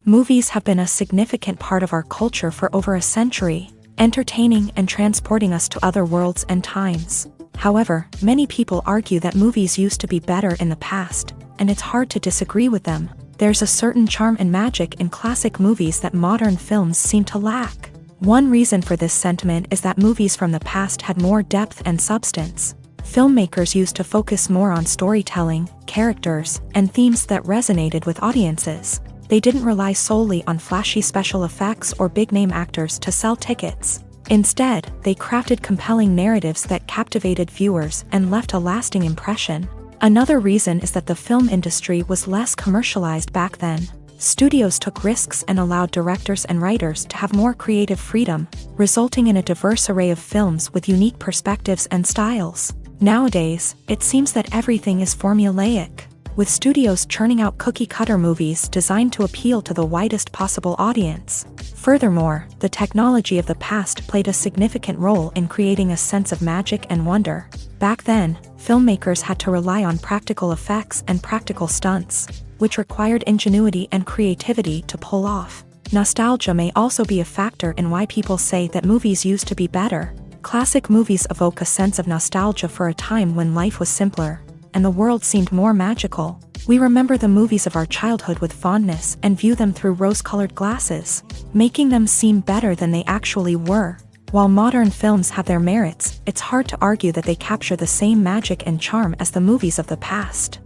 A: Movies have been a significant part of our culture for over a century, entertaining and transporting us to other worlds and times. However, many people argue that movies used to be better in the past, and it's hard to disagree with them. There's a certain charm and magic in classic movies that modern films seem to lack. One reason for this sentiment is that movies from the past had more depth and substance. Filmmakers used to focus more on storytelling, characters, and themes that resonated with audiences. They didn't rely solely on flashy special effects or big-name actors to sell tickets. Instead, they crafted compelling narratives that captivated viewers and left a lasting impression. Another reason is that the film industry was less commercialized back then. Studios took risks and allowed directors and writers to have more creative freedom, resulting in a diverse array of films with unique perspectives and styles. Nowadays, it seems that everything is formulaic, with studios churning out cookie-cutter movies designed to appeal to the widest possible audience. Furthermore, the technology of the past played a significant role in creating a sense of magic and wonder. Back then, filmmakers had to rely on practical effects and practical stunts, which required ingenuity and creativity to pull off. Nostalgia may also be a factor in why people say that movies used to be better. Classic movies evoke a sense of nostalgia for a time when life was simpler, and the world seemed more magical. We remember the movies of our childhood with fondness and view them through rose-colored glasses, making them seem better than they actually were. While modern films have their merits, it's hard to argue that they capture the same magic and charm as the movies of the past.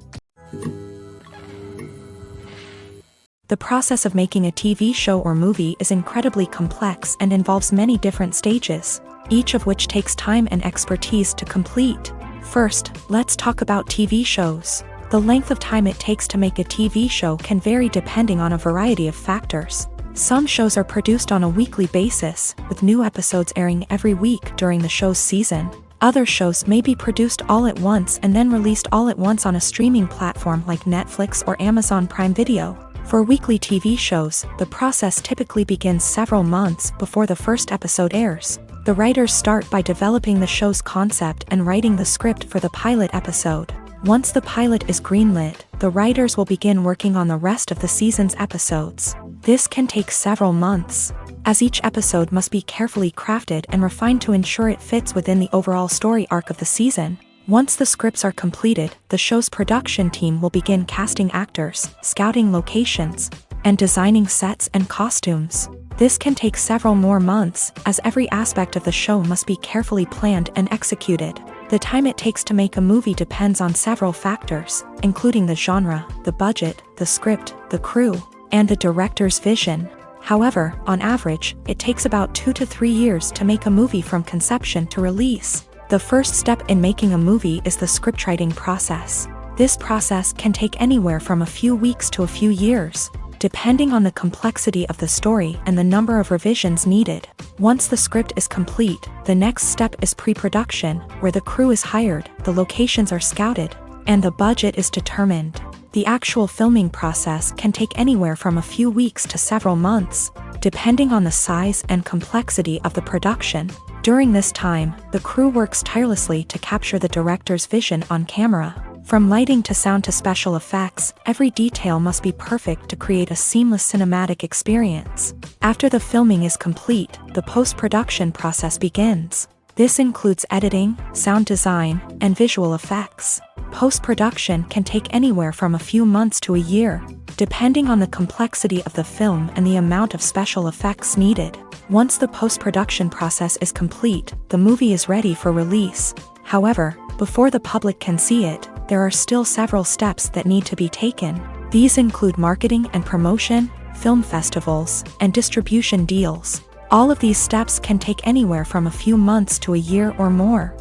A: The process of making a TV show or movie is incredibly complex and involves many different stages, each of which takes time and expertise to complete. First, let's talk about TV shows. The length of time it takes to make a TV show can vary depending on a variety of factors. Some shows are produced on a weekly basis, with new episodes airing every week during the show's season. Other shows may be produced all at once and then released all at once on a streaming platform like Netflix or Amazon Prime Video. For weekly TV shows, the process typically begins several months before the first episode airs. The writers start by developing the show's concept and writing the script for the pilot episode. Once the pilot is greenlit, the writers will begin working on the rest of the season's episodes. This can take several months, as each episode must be carefully crafted and refined to ensure it fits within the overall story arc of the season. Once the scripts are completed, the show's production team will begin casting actors, scouting locations, and designing sets and costumes. This can take several more months, as every aspect of the show must be carefully planned and executed. The time it takes to make a movie depends on several factors, including the genre, the budget, the script, the crew, and the director's vision. However, on average, it takes about 2 to 3 years to make a movie from conception to release. The first step in making a movie is the scriptwriting process. This process can take anywhere from a few weeks to a few years, depending on the complexity of the story and the number of revisions needed. Once the script is complete, the next step is pre-production, where the crew is hired, the locations are scouted, and the budget is determined. The actual filming process can take anywhere from a few weeks to several months, depending on the size and complexity of the production. During this time, the crew works tirelessly to capture the director's vision on camera. From lighting to sound to special effects, every detail must be perfect to create a seamless cinematic experience. After the filming is complete, the post-production process begins. This includes editing, sound design, and visual effects. Post-production can take anywhere from a few months to a year, depending on the complexity of the film and the amount of special effects needed. Once the post-production process is complete, the movie is ready for release. However, before the public can see it, there are still several steps that need to be taken. These include marketing and promotion, film festivals, and distribution deals. All of these steps can take anywhere from a few months to a year or more.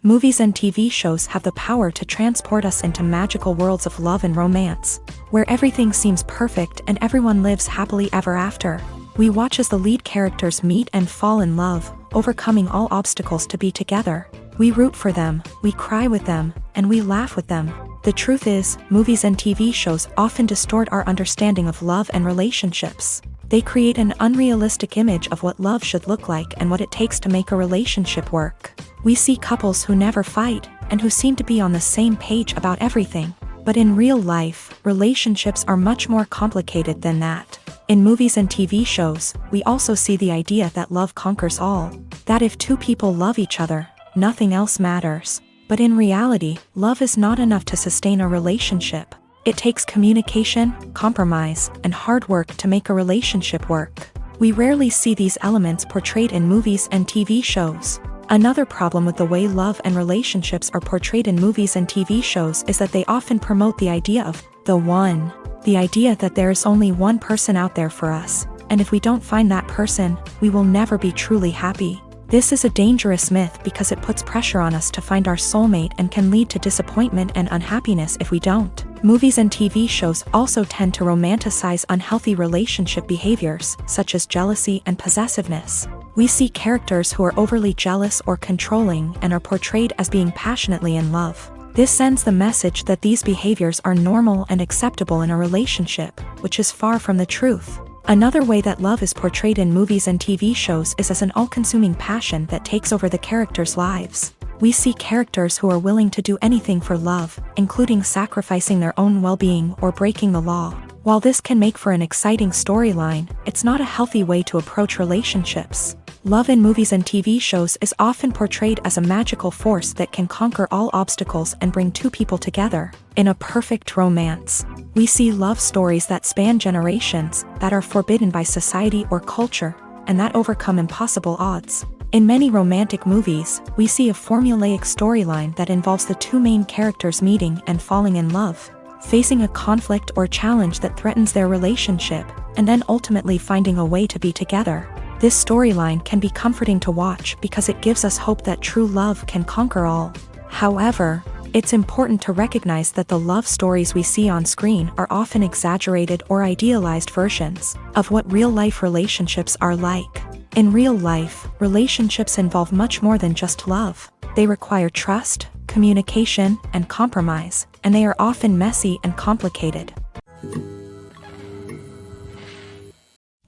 A: Movies and TV shows have the power to transport us into magical worlds of love and romance, where everything seems perfect and everyone lives happily ever after. We watch as the lead characters meet and fall in love, overcoming all obstacles to be together. We root for them, we cry with them, and we laugh with them. The truth is, movies and TV shows often distort our understanding of love and relationships. They create an unrealistic image of what love should look like and what it takes to make a relationship work. We see couples who never fight, and who seem to be on the same page about everything. But in real life, relationships are much more complicated than that. In movies and TV shows, we also see the idea that love conquers all. That if two people love each other, nothing else matters. But in reality, love is not enough to sustain a relationship. It takes communication, compromise, and hard work to make a relationship work. We rarely see these elements portrayed in movies and TV shows. Another problem with the way love and relationships are portrayed in movies and TV shows is that they often promote the idea of the one. The idea that there is only one person out there for us, and if we don't find that person, we will never be truly happy. This is a dangerous myth because it puts pressure on us to find our soulmate and can lead to disappointment and unhappiness if we don't. Movies and TV shows also tend to romanticize unhealthy relationship behaviors, such as jealousy and possessiveness. We see characters who are overly jealous or controlling and are portrayed as being passionately in love. This sends the message that these behaviors are normal and acceptable in a relationship, which is far from the truth. Another way that love is portrayed in movies and TV shows is as an all-consuming passion that takes over the characters' lives. We see characters who are willing to do anything for love, including sacrificing their own well-being or breaking the law. While this can make for an exciting storyline, it's not a healthy way to approach relationships. Love in movies and TV shows is often portrayed as a magical force that can conquer all obstacles and bring two people together in a perfect romance. We see love stories that span generations, that are forbidden by society or culture, and that overcome impossible odds. In many romantic movies, we see a formulaic storyline that involves the two main characters meeting and falling in love, facing a conflict or challenge that threatens their relationship, and then ultimately finding a way to be together. This storyline can be comforting to watch because it gives us hope that true love can conquer all. However, it's important to recognize that the love stories we see on screen are often exaggerated or idealized versions of what real-life relationships are like. In real life, relationships involve much more than just love. They require trust, communication, and compromise, and they are often messy and complicated.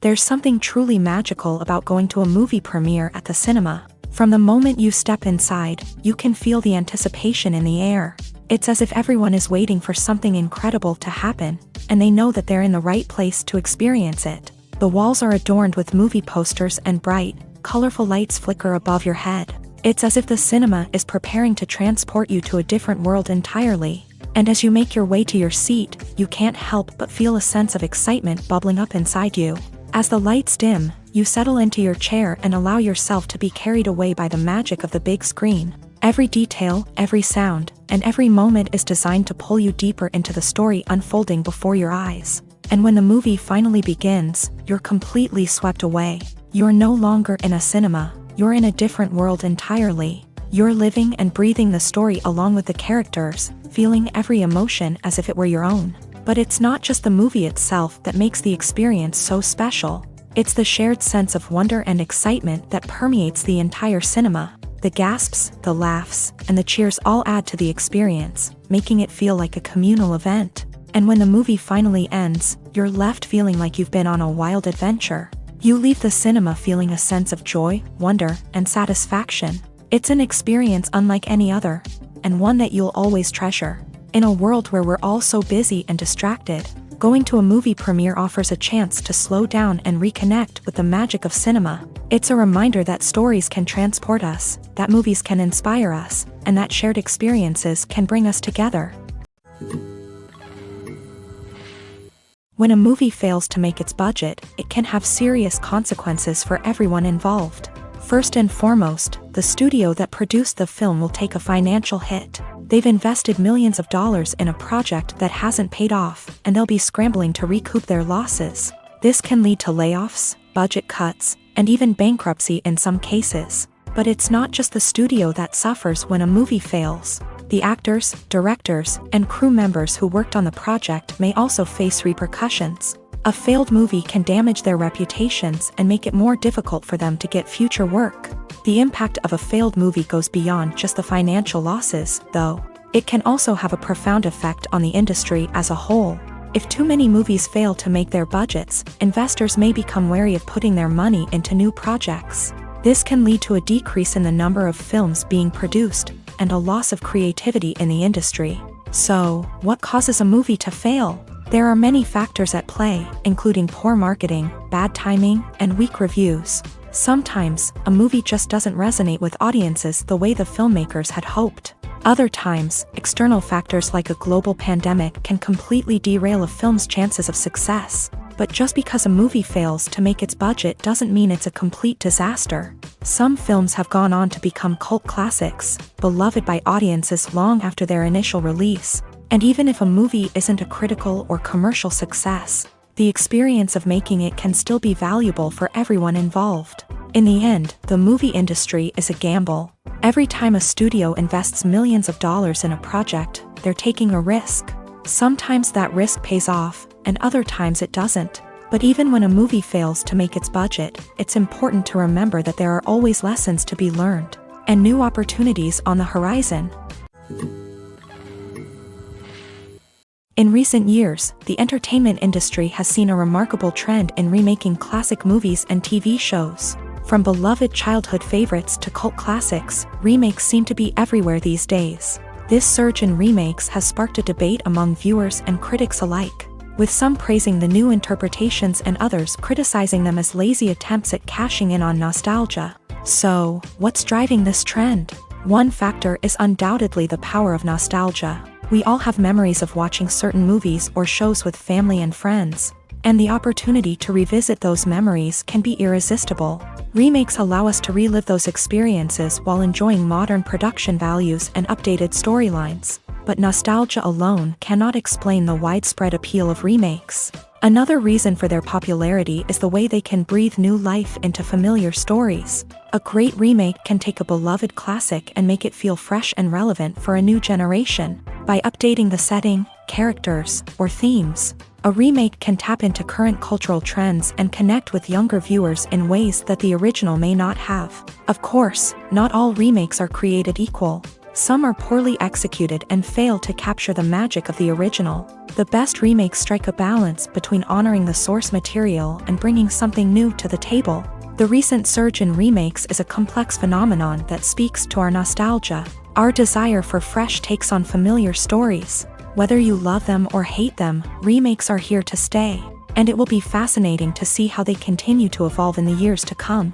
A: There's something truly magical about going to a movie premiere at the cinema. From the moment you step inside, you can feel the anticipation in the air. It's as if everyone is waiting for something incredible to happen, and they know that they're in the right place to experience it. The walls are adorned with movie posters and bright, colorful lights flicker above your head. It's as if the cinema is preparing to transport you to a different world entirely. And as you make your way to your seat, you can't help but feel a sense of excitement bubbling up inside you. As the lights dim, you settle into your chair and allow yourself to be carried away by the magic of the big screen. Every detail, every sound, and every moment is designed to pull you deeper into the story unfolding before your eyes. And when the movie finally begins, you're completely swept away. You're no longer in a cinema, you're in a different world entirely. You're living and breathing the story along with the characters, feeling every emotion as if it were your own. But it's not just the movie itself that makes the experience so special. It's the shared sense of wonder and excitement that permeates the entire cinema. The gasps, the laughs, and the cheers all add to the experience, making it feel like a communal event. And when the movie finally ends, you're left feeling like you've been on a wild adventure. You leave the cinema feeling a sense of joy, wonder, and satisfaction. It's an experience unlike any other, and one that you'll always treasure. In a world where we're all so busy and distracted, going to a movie premiere offers a chance to slow down and reconnect with the magic of cinema. It's a reminder that stories can transport us, that movies can inspire us, and that shared experiences can bring us together. When a movie fails to make its budget, it can have serious consequences for everyone involved. First and foremost, the studio that produced the film will take a financial hit. They've invested millions of dollars in a project that hasn't paid off, and they'll be scrambling to recoup their losses. This can lead to layoffs, budget cuts, and even bankruptcy in some cases. But it's not just the studio that suffers when a movie fails. The actors, directors, and crew members who worked on the project may also face repercussions. A failed movie can damage their reputations and make it more difficult for them to get future work. The impact of a failed movie goes beyond just the financial losses, though. It can also have a profound effect on the industry as a whole. If too many movies fail to make their budgets, investors may become wary of putting their money into new projects. This can lead to a decrease in the number of films being produced, and a loss of creativity in the industry. So, what causes a movie to fail? There are many factors at play, including poor marketing, bad timing, and weak reviews. Sometimes, a movie just doesn't resonate with audiences the way the filmmakers had hoped. Other times, external factors like a global pandemic can completely derail a film's chances of success. But just because a movie fails to make its budget doesn't mean it's a complete disaster. Some films have gone on to become cult classics, beloved by audiences long after their initial release. And even if a movie isn't a critical or commercial success, the experience of making it can still be valuable for everyone involved. In the end, the movie industry is a gamble. Every time a studio invests millions of dollars in a project, they're taking a risk. Sometimes that risk pays off, and other times it doesn't. But even when a movie fails to make its budget, it's important to remember that there are always lessons to be learned, and new opportunities on the horizon. In recent years, the entertainment industry has seen a remarkable trend in remaking classic movies and TV shows. From beloved childhood favorites to cult classics, remakes seem to be everywhere these days. This surge in remakes has sparked a debate among viewers and critics alike, with some praising the new interpretations and others criticizing them as lazy attempts at cashing in on nostalgia. So, what's driving this trend? One factor is undoubtedly the power of nostalgia. We all have memories of watching certain movies or shows with family and friends, and the opportunity to revisit those memories can be irresistible. Remakes allow us to relive those experiences while enjoying modern production values and updated storylines. But nostalgia alone cannot explain the widespread appeal of remakes. Another reason for their popularity is the way they can breathe new life into familiar stories. A great remake can take a beloved classic and make it feel fresh and relevant for a new generation. By updating the setting, characters, or themes, a remake can tap into current cultural trends and connect with younger viewers in ways that the original may not have. Of course, not all remakes are created equal. Some are poorly executed and fail to capture the magic of the original. The best remakes strike a balance between honoring the source material and bringing something new to the table. The recent surge in remakes is a complex phenomenon that speaks to our nostalgia, our desire for fresh takes on familiar stories. Whether you love them or hate them, remakes are here to stay, and it will be fascinating to see how they continue to evolve in the years to come.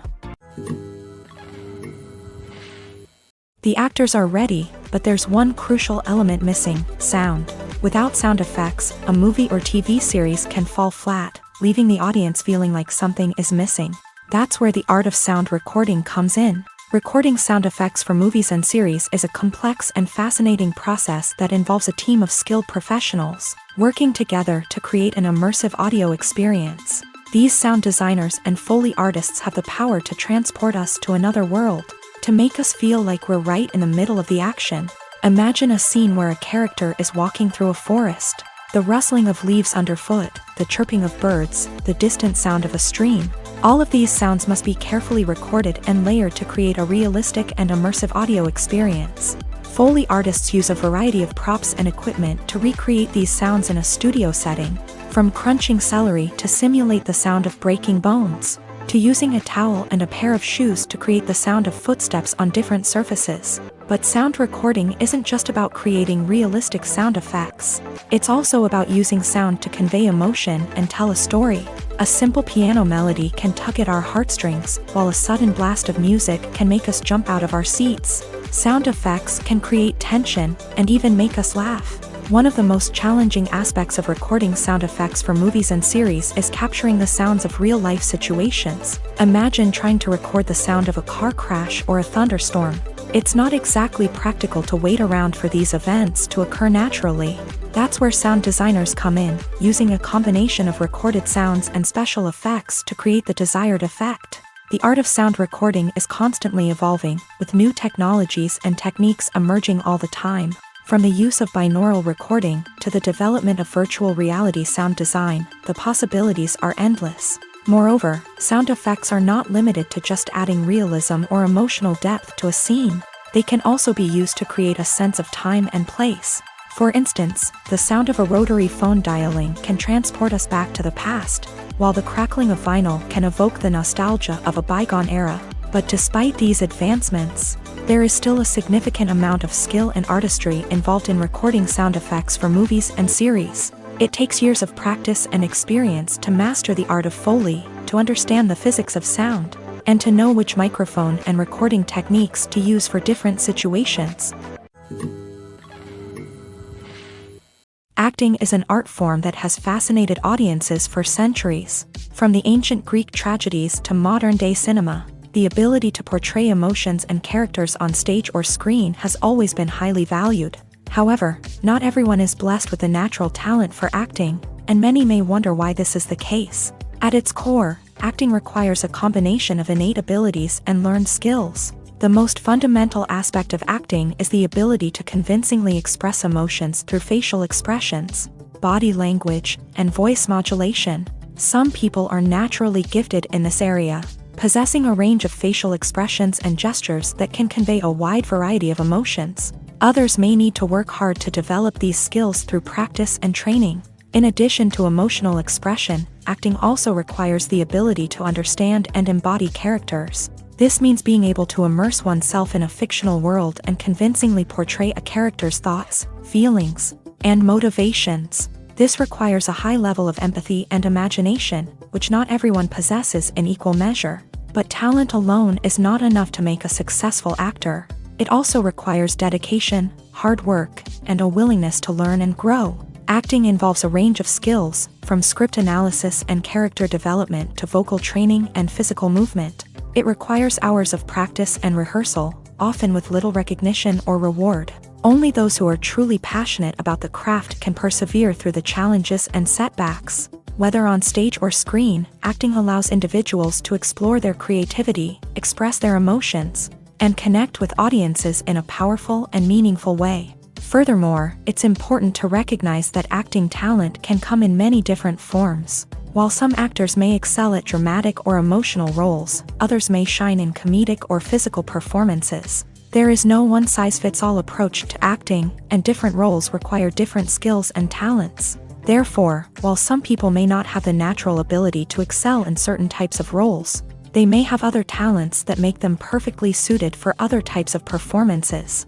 A: The actors are ready, but there's one crucial element missing: sound. Without sound effects, a movie or TV series can fall flat, leaving the audience feeling like something is missing. That's where the art of sound recording comes in. Recording sound effects for movies and series is a complex and fascinating process that involves a team of skilled professionals working together to create an immersive audio experience. These sound designers and Foley artists have the power to transport us to another world, to make us feel like we're right in the middle of the action. Imagine a scene where a character is walking through a forest. The rustling of leaves underfoot, the chirping of birds, the distant sound of a stream. All of these sounds must be carefully recorded and layered to create a realistic and immersive audio experience. Foley artists use a variety of props and equipment to recreate these sounds in a studio setting, from crunching celery to simulate the sound of breaking bones, to using a towel and a pair of shoes to create the sound of footsteps on different surfaces. But sound recording isn't just about creating realistic sound effects. It's also about using sound to convey emotion and tell a story. A simple piano melody can tug at our heartstrings, while a sudden blast of music can make us jump out of our seats. Sound effects can create tension and even make us laugh. One of the most challenging aspects of recording sound effects for movies and series is capturing the sounds of real-life situations. Imagine trying to record the sound of a car crash or a thunderstorm. It's not exactly practical to wait around for these events to occur naturally. That's where sound designers come in, using a combination of recorded sounds and special effects to create the desired effect. The art of sound recording is constantly evolving, with new technologies and techniques emerging all the time. From the use of binaural recording to the development of virtual reality sound design, the possibilities are endless. Moreover, sound effects are not limited to just adding realism or emotional depth to a scene. They can also be used to create a sense of time and place. For instance, the sound of a rotary phone dialing can transport us back to the past, while the crackling of vinyl can evoke the nostalgia of a bygone era. But despite these advancements, there is still a significant amount of skill and artistry involved in recording sound effects for movies and series. It takes years of practice and experience to master the art of Foley, to understand the physics of sound, and to know which microphone and recording techniques to use for different situations. Acting is an art form that has fascinated audiences for centuries. From the ancient Greek tragedies to modern-day cinema, the ability to portray emotions and characters on stage or screen has always been highly valued. However, not everyone is blessed with a natural talent for acting, and many may wonder why this is the case. At its core, acting requires a combination of innate abilities and learned skills. The most fundamental aspect of acting is the ability to convincingly express emotions through facial expressions, body language, and voice modulation. Some people are naturally gifted in this area, possessing a range of facial expressions and gestures that can convey a wide variety of emotions. Others may need to work hard to develop these skills through practice and training. In addition to emotional expression, acting also requires the ability to understand and embody characters. This means being able to immerse oneself in a fictional world and convincingly portray a character's thoughts, feelings, and motivations. This requires a high level of empathy and imagination, which not everyone possesses in equal measure. But talent alone is not enough to make a successful actor. It also requires dedication, hard work, and a willingness to learn and grow. Acting involves a range of skills, from script analysis and character development to vocal training and physical movement. It requires hours of practice and rehearsal, often with little recognition or reward. Only those who are truly passionate about the craft can persevere through the challenges and setbacks. Whether on stage or screen, acting allows individuals to explore their creativity, express their emotions, and connect with audiences in a powerful and meaningful way. Furthermore, it's important to recognize that acting talent can come in many different forms. While some actors may excel at dramatic or emotional roles, others may shine in comedic or physical performances. There is no one-size-fits-all approach to acting, and different roles require different skills and talents. Therefore, while some people may not have the natural ability to excel in certain types of roles, they may have other talents that make them perfectly suited for other types of performances.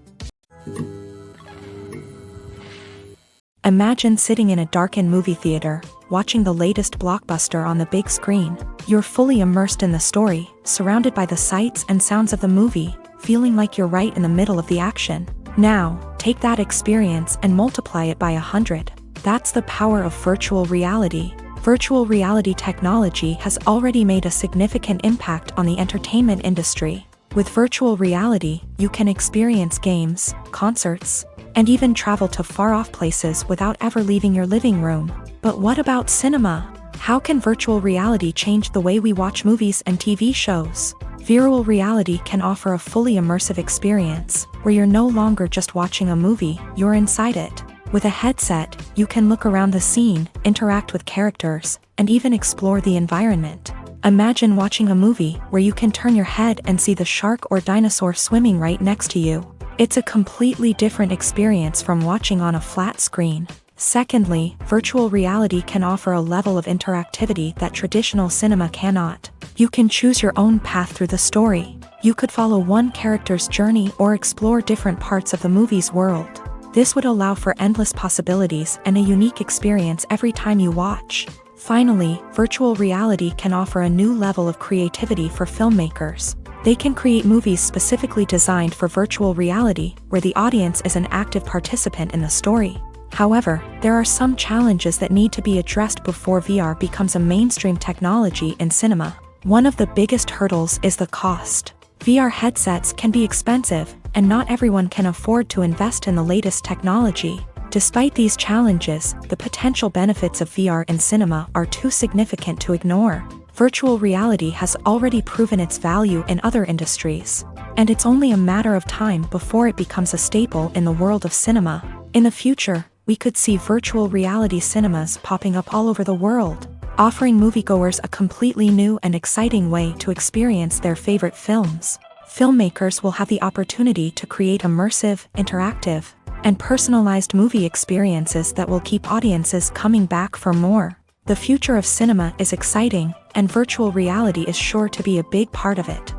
A: Imagine sitting in a darkened movie theater, watching the latest blockbuster on the big screen. You're fully immersed in the story, surrounded by the sights and sounds of the movie, feeling like you're right in the middle of the action. Now, take that experience and multiply it by 100. That's the power of virtual reality. Virtual reality technology has already made a significant impact on the entertainment industry. With virtual reality, you can experience games, concerts, and even travel to far-off places without ever leaving your living room. But what about cinema? How can virtual reality change the way we watch movies and TV shows? Virtual reality can offer a fully immersive experience, where you're no longer just watching a movie, you're inside it. With a headset, you can look around the scene, interact with characters, and even explore the environment. Imagine watching a movie where you can turn your head and see the shark or dinosaur swimming right next to you. It's a completely different experience from watching on a flat screen. Secondly, virtual reality can offer a level of interactivity that traditional cinema cannot. You can choose your own path through the story. You could follow one character's journey or explore different parts of the movie's world. This would allow for endless possibilities and a unique experience every time you watch. Finally, virtual reality can offer a new level of creativity for filmmakers. They can create movies specifically designed for virtual reality, where the audience is an active participant in the story. However, there are some challenges that need to be addressed before VR becomes a mainstream technology in cinema. One of the biggest hurdles is the cost. VR headsets can be expensive, and not everyone can afford to invest in the latest technology. Despite these challenges, the potential benefits of VR in cinema are too significant to ignore. Virtual reality has already proven its value in other industries, and it's only a matter of time before it becomes a staple in the world of cinema. In the future, we could see virtual reality cinemas popping up all over the world, offering moviegoers a completely new and exciting way to experience their favorite films. Filmmakers will have the opportunity to create immersive, interactive, and personalized movie experiences that will keep audiences coming back for more. The future of cinema is exciting, and virtual reality is sure to be a big part of it.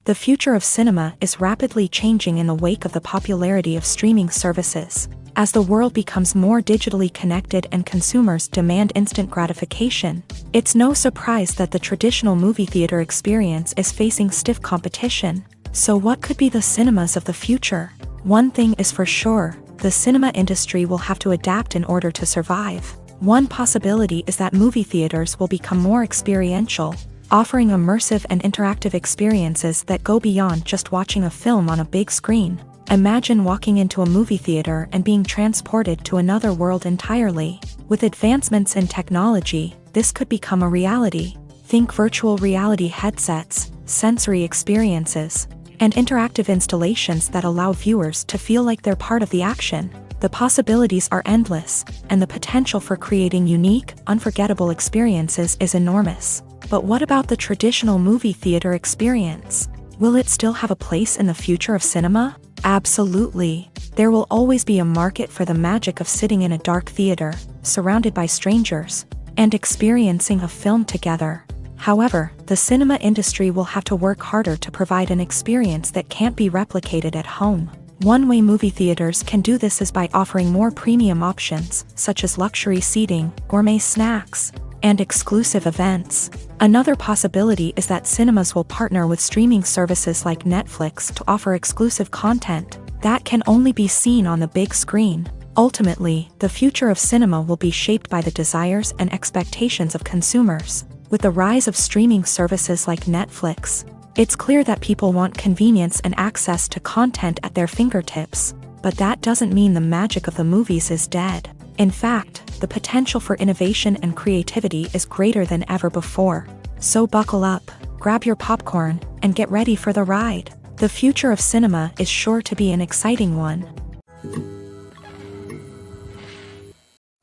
A: The future of cinema is rapidly changing in the wake of the popularity of streaming services. As the world becomes more digitally connected and consumers demand instant gratification, it's no surprise that the traditional movie theater experience is facing stiff competition. So what could be the cinemas of the future? One thing is for sure, the cinema industry will have to adapt in order to survive. One possibility is that movie theaters will become more experiential, offering immersive and interactive experiences that go beyond just watching a film on a big screen. Imagine walking into a movie theater and being transported to another world entirely. With advancements in technology, this could become a reality. Think virtual reality headsets, sensory experiences, and interactive installations that allow viewers to feel like they're part of the action. The possibilities are endless, and the potential for creating unique, unforgettable experiences is enormous. But what about the traditional movie theater experience? Will it still have a place in the future of cinema? Absolutely. There will always be a market for the magic of sitting in a dark theater, surrounded by strangers, and experiencing a film together. However, the cinema industry will have to work harder to provide an experience that can't be replicated at home. One way movie theaters can do this is by offering more premium options, such as luxury seating, gourmet snacks, and exclusive events. Another possibility is that cinemas will partner with streaming services like Netflix to offer exclusive content that can only be seen on the big screen. Ultimately, the future of cinema will be shaped by the desires and expectations of consumers. With the rise of streaming services like Netflix, it's clear that people want convenience and access to content at their fingertips. But that doesn't mean the magic of the movies is dead. In fact, the potential for innovation and creativity is greater than ever before. So buckle up, grab your popcorn, and get ready for the ride. The future of cinema is sure to be an exciting one.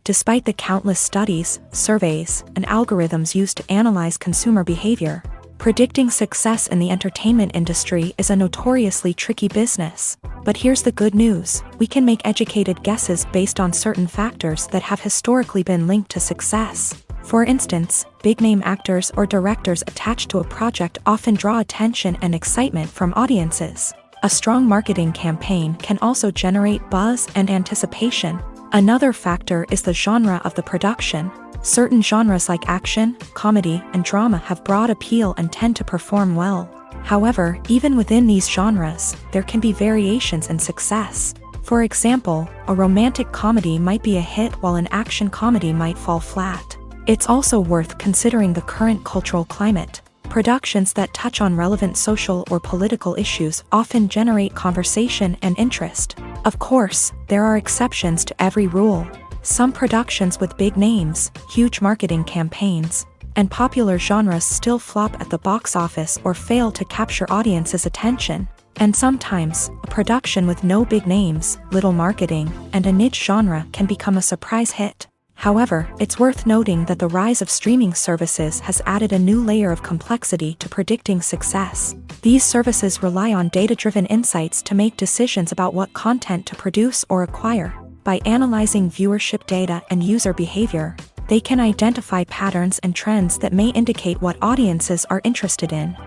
A: Despite the countless studies, surveys, and algorithms used to analyze consumer behavior, predicting success in the entertainment industry is a notoriously tricky business. But here's the good news: we can make educated guesses based on certain factors that have historically been linked to success. For instance, big-name actors or directors attached to a project often draw attention and excitement from audiences. A strong marketing campaign can also generate buzz and anticipation. Another factor is the genre of the production. Certain genres like action, comedy, and drama have broad appeal and tend to perform well. However, even within these genres, there can be variations in success. For example, a romantic comedy might be a hit while an action comedy might fall flat. It's also worth considering the current cultural climate. Productions that touch on relevant social or political issues often generate conversation and interest. Of course, there are exceptions to every rule. Some productions with big names, huge marketing campaigns, and popular genres still flop at the box office or fail to capture audiences' attention. And sometimes, a production with no big names, little marketing, and a niche genre can become a surprise hit. However, it's worth noting that the rise of streaming services has added a new layer of complexity to predicting success. These services rely on data-driven insights to make decisions about what content to produce or acquire. By analyzing viewership data and user behavior, they can identify patterns and trends that may indicate what audiences are interested in.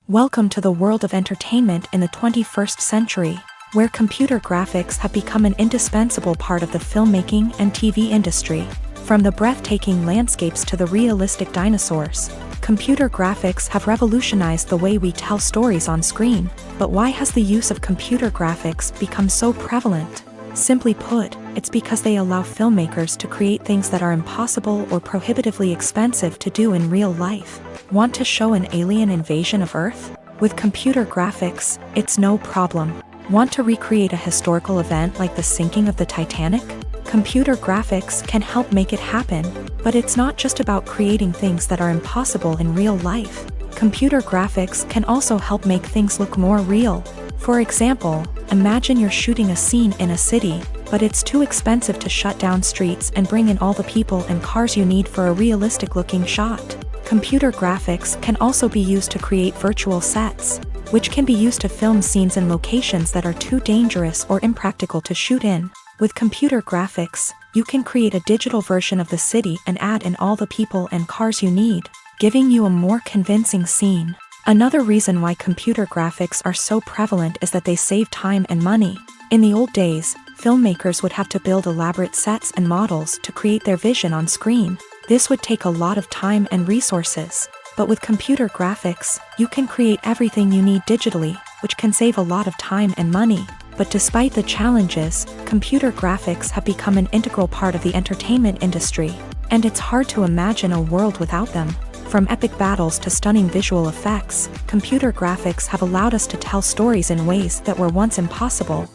A: Welcome to the world of entertainment in the 21st century, where computer graphics have become an indispensable part of the filmmaking and TV industry. From the breathtaking landscapes to the realistic dinosaurs, computer graphics have revolutionized the way we tell stories on screen. But why has the use of computer graphics become so prevalent? Simply put, it's because they allow filmmakers to create things that are impossible or prohibitively expensive to do in real life. Want to show an alien invasion of Earth? With computer graphics, it's no problem. Want to recreate a historical event like the sinking of the Titanic? Computer graphics can help make it happen, but it's not just about creating things that are impossible in real life. Computer graphics can also help make things look more real. For example, imagine you're shooting a scene in a city, but it's too expensive to shut down streets and bring in all the people and cars you need for a realistic-looking shot. Computer graphics can also be used to create virtual sets, which can be used to film scenes in locations that are too dangerous or impractical to shoot in. With computer graphics, you can create a digital version of the city and add in all the people and cars you need, giving you a more convincing scene. Another reason why computer graphics are so prevalent is that they save time and money. In the old days, filmmakers would have to build elaborate sets and models to create their vision on screen. This would take a lot of time and resources. But with computer graphics, you can create everything you need digitally, which can save a lot of time and money. But despite the challenges, computer graphics have become an integral part of the entertainment industry, and it's hard to imagine a world without them. From epic battles to stunning visual effects, computer graphics have allowed us to tell stories in ways that were once impossible.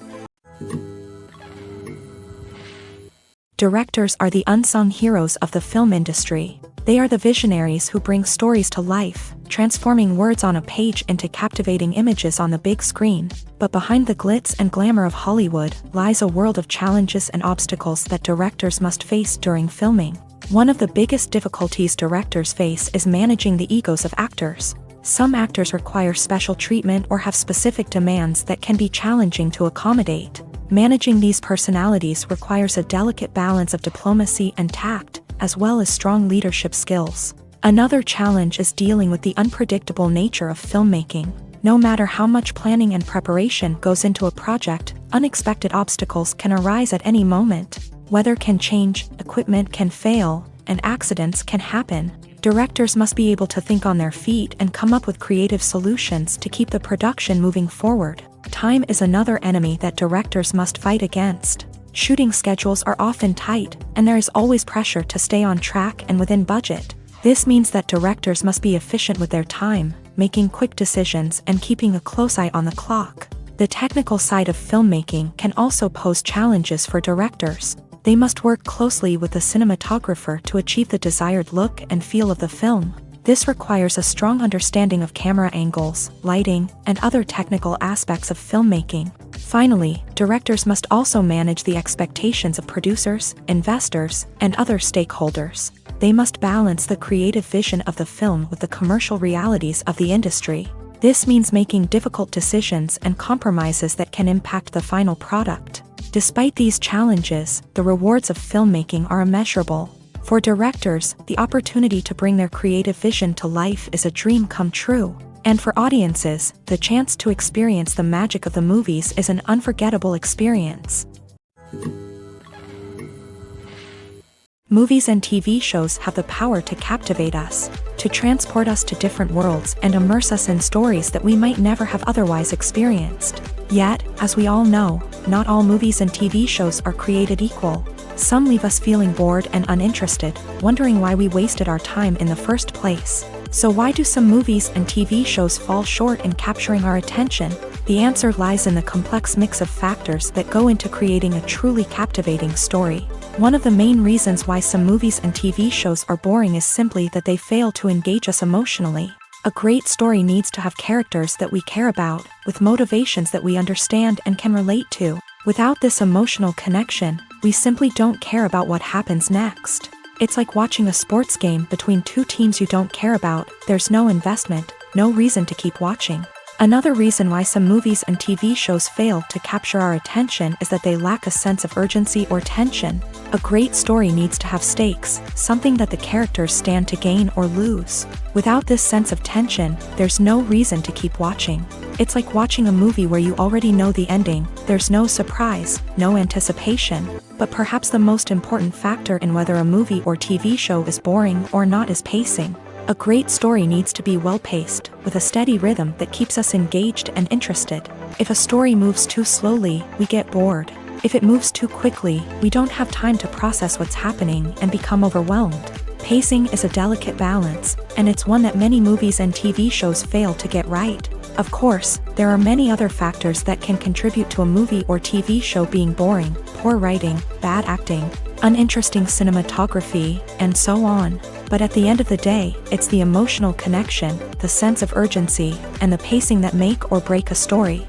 A: Directors are the unsung heroes of the film industry. They are the visionaries who bring stories to life, transforming words on a page into captivating images on the big screen. But behind the glitz and glamour of Hollywood lies a world of challenges and obstacles that directors must face during filming. One of the biggest difficulties directors face is managing the egos of actors. Some actors require special treatment or have specific demands that can be challenging to accommodate. Managing these personalities requires a delicate balance of diplomacy and tact, as well as strong leadership skills. Another challenge is dealing with the unpredictable nature of filmmaking. No matter how much planning and preparation goes into a project, unexpected obstacles can arise at any moment. Weather can change, equipment can fail, and accidents can happen. Directors must be able to think on their feet and come up with creative solutions to keep the production moving forward. Time is another enemy that directors must fight against. Shooting schedules are often tight, and there is always pressure to stay on track and within budget. This means that directors must be efficient with their time, making quick decisions and keeping a close eye on the clock. The technical side of filmmaking can also pose challenges for directors. They must work closely with the cinematographer to achieve the desired look and feel of the film. This requires a strong understanding of camera angles, lighting, and other technical aspects of filmmaking. Finally, directors must also manage the expectations of producers, investors, and other stakeholders. They must balance the creative vision of the film with the commercial realities of the industry. This means making difficult decisions and compromises that can impact the final product. Despite these challenges, the rewards of filmmaking are immeasurable. For directors, the opportunity to bring their creative vision to life is a dream come true. And for audiences, the chance to experience the magic of the movies is an unforgettable experience. Movies and TV shows have the power to captivate us, to transport us to different worlds and immerse us in stories that we might never have otherwise experienced. Yet, as we all know, not all movies and TV shows are created equal. Some leave us feeling bored and uninterested, wondering why we wasted our time in the first place. So why do some movies and TV shows fall short in capturing our attention? The answer lies in the complex mix of factors that go into creating a truly captivating story. One of the main reasons why some movies and TV shows are boring is simply that they fail to engage us emotionally. A great story needs to have characters that we care about, with motivations that we understand and can relate to. Without this emotional connection, we simply don't care about what happens next. It's like watching a sports game between two teams you don't care about. There's no investment, no reason to keep watching. Another reason why some movies and TV shows fail to capture our attention is that they lack a sense of urgency or tension. A great story needs to have stakes, something that the characters stand to gain or lose. Without this sense of tension, there's no reason to keep watching. It's like watching a movie where you already know the ending. There's no surprise, no anticipation. But perhaps the most important factor in whether a movie or TV show is boring or not is pacing. A great story needs to be well-paced, with a steady rhythm that keeps us engaged and interested. If a story moves too slowly, we get bored. If it moves too quickly, we don't have time to process what's happening and become overwhelmed. Pacing is a delicate balance, and it's one that many movies and TV shows fail to get right. Of course, there are many other factors that can contribute to a movie or TV show being boring: poor writing, bad acting, uninteresting cinematography, and so on. But at the end of the day, it's the emotional connection, the sense of urgency, and the pacing that make or break a story.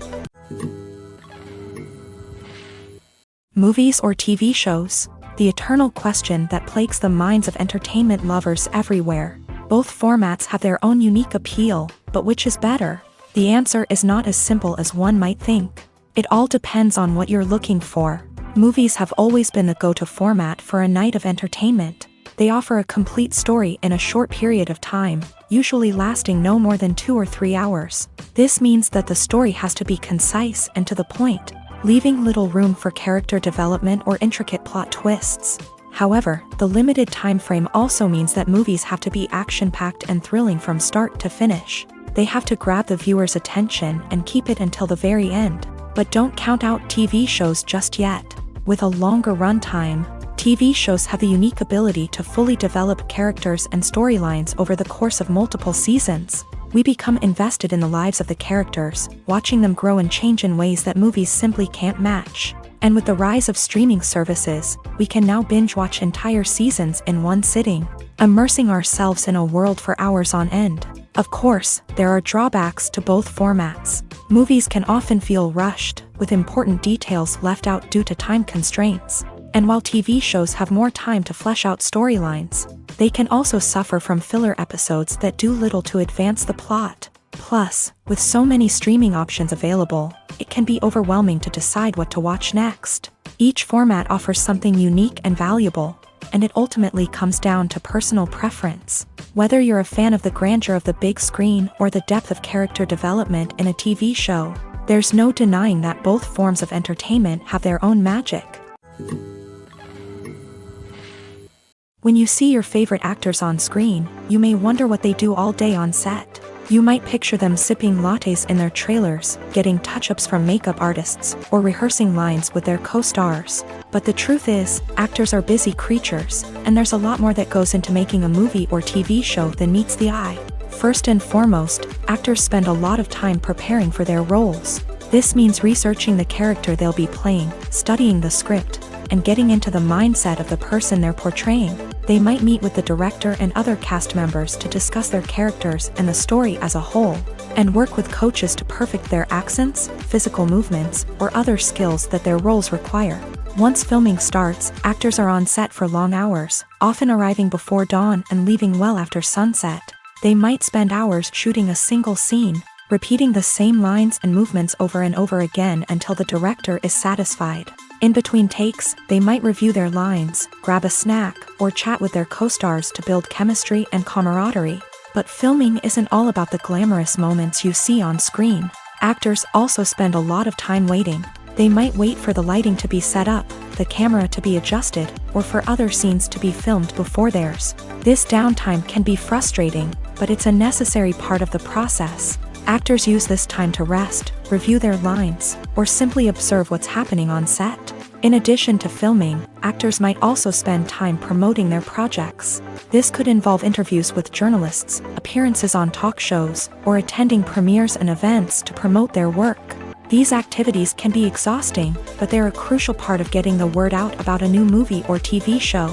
A: Movies or TV shows? The eternal question that plagues the minds of entertainment lovers everywhere. Both formats have their own unique appeal, but which is better? The answer is not as simple as one might think. It all depends on what you're looking for. Movies have always been the go-to format for a night of entertainment. They offer a complete story in a short period of time, usually lasting no more than 2 or 3 hours. This means that the story has to be concise and to the point, leaving little room for character development or intricate plot twists. However, the limited time frame also means that movies have to be action-packed and thrilling from start to finish. They have to grab the viewer's attention and keep it until the very end. But don't count out TV shows just yet. With a longer runtime, TV shows have the unique ability to fully develop characters and storylines over the course of multiple seasons. We become invested in the lives of the characters, watching them grow and change in ways that movies simply can't match. And with the rise of streaming services, we can now binge-watch entire seasons in one sitting, immersing ourselves in a world for hours on end. Of course, there are drawbacks to both formats. Movies can often feel rushed, with important details left out due to time constraints. And while TV shows have more time to flesh out storylines, they can also suffer from filler episodes that do little to advance the plot. Plus, with so many streaming options available, it can be overwhelming to decide what to watch next. Each format offers something unique and valuable, and it ultimately comes down to personal preference. Whether you're a fan of the grandeur of the big screen or the depth of character development in a TV show, there's no denying that both forms of entertainment have their own magic. When you see your favorite actors on screen, you may wonder what they do all day on set. You might picture them sipping lattes in their trailers, getting touch-ups from makeup artists, or rehearsing lines with their co-stars. But the truth is, actors are busy creatures, and there's a lot more that goes into making a movie or TV show than meets the eye. First and foremost, actors spend a lot of time preparing for their roles. This means researching the character they'll be playing, studying the script, and getting into the mindset of the person they're portraying. They might meet with the director and other cast members to discuss their characters and the story as a whole, and work with coaches to perfect their accents, physical movements, or other skills that their roles require. Once filming starts, actors are on set for long hours, often arriving before dawn and leaving well after sunset. They might spend hours shooting a single scene, repeating the same lines and movements over and over again until the director is satisfied. In between takes, they might review their lines, grab a snack, or chat with their co-stars to build chemistry and camaraderie. But filming isn't all about the glamorous moments you see on screen. Actors also spend a lot of time waiting. They might wait for the lighting to be set up, the camera to be adjusted, or for other scenes to be filmed before theirs. This downtime can be frustrating, but it's a necessary part of the process. Actors use this time to rest, review their lines, or simply observe what's happening on set. In addition to filming, actors might also spend time promoting their projects. This could involve interviews with journalists, appearances on talk shows, or attending premieres and events to promote their work. These activities can be exhausting, but they're a crucial part of getting the word out about a new movie or TV show.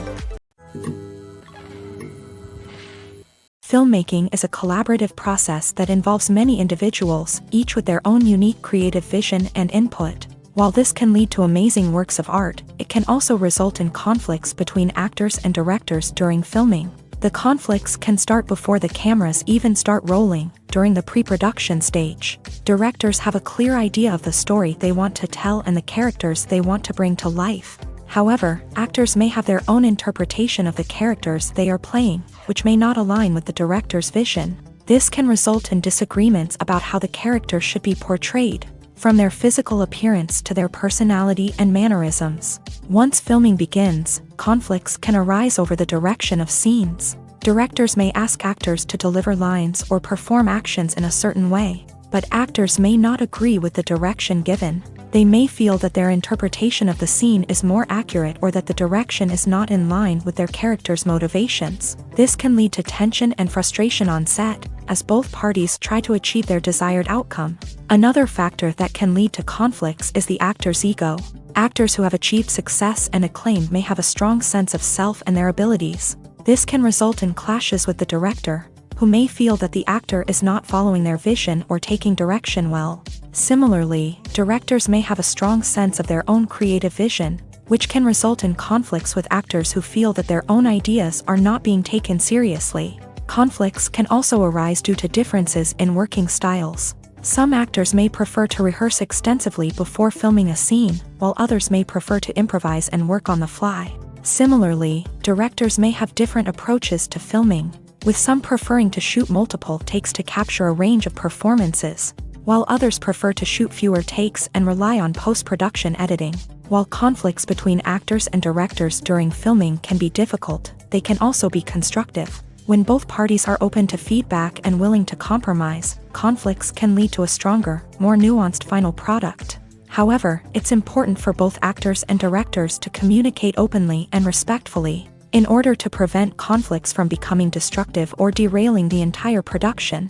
A: Filmmaking is a collaborative process that involves many individuals, each with their own unique creative vision and input. While this can lead to amazing works of art, it can also result in conflicts between actors and directors during filming. The conflicts can start before the cameras even start rolling, during the pre-production stage. Directors have a clear idea of the story they want to tell and the characters they want to bring to life. However, actors may have their own interpretation of the characters they are playing, which may not align with the director's vision. This can result in disagreements about how the character should be portrayed, from their physical appearance to their personality and mannerisms. Once filming begins, conflicts can arise over the direction of scenes. Directors may ask actors to deliver lines or perform actions in a certain way, but actors may not agree with the direction given. They may feel that their interpretation of the scene is more accurate or that the direction is not in line with their character's motivations. This can lead to tension and frustration on set, as both parties try to achieve their desired outcome. Another factor that can lead to conflicts is the actor's ego. Actors who have achieved success and acclaim may have a strong sense of self and their abilities. This can result in clashes with the director, who may feel that the actor is not following their vision or taking direction well. Similarly, directors may have a strong sense of their own creative vision, which can result in conflicts with actors who feel that their own ideas are not being taken seriously. Conflicts can also arise due to differences in working styles. Some actors may prefer to rehearse extensively before filming a scene, while others may prefer to improvise and work on the fly. Similarly, directors may have different approaches to filming, with some preferring to shoot multiple takes to capture a range of performances, while others prefer to shoot fewer takes and rely on post-production editing. While conflicts between actors and directors during filming can be difficult, they can also be constructive. When both parties are open to feedback and willing to compromise, conflicts can lead to a stronger, more nuanced final product. However, it's important for both actors and directors to communicate openly and respectfully, in order to prevent conflicts from becoming destructive or derailing the entire production.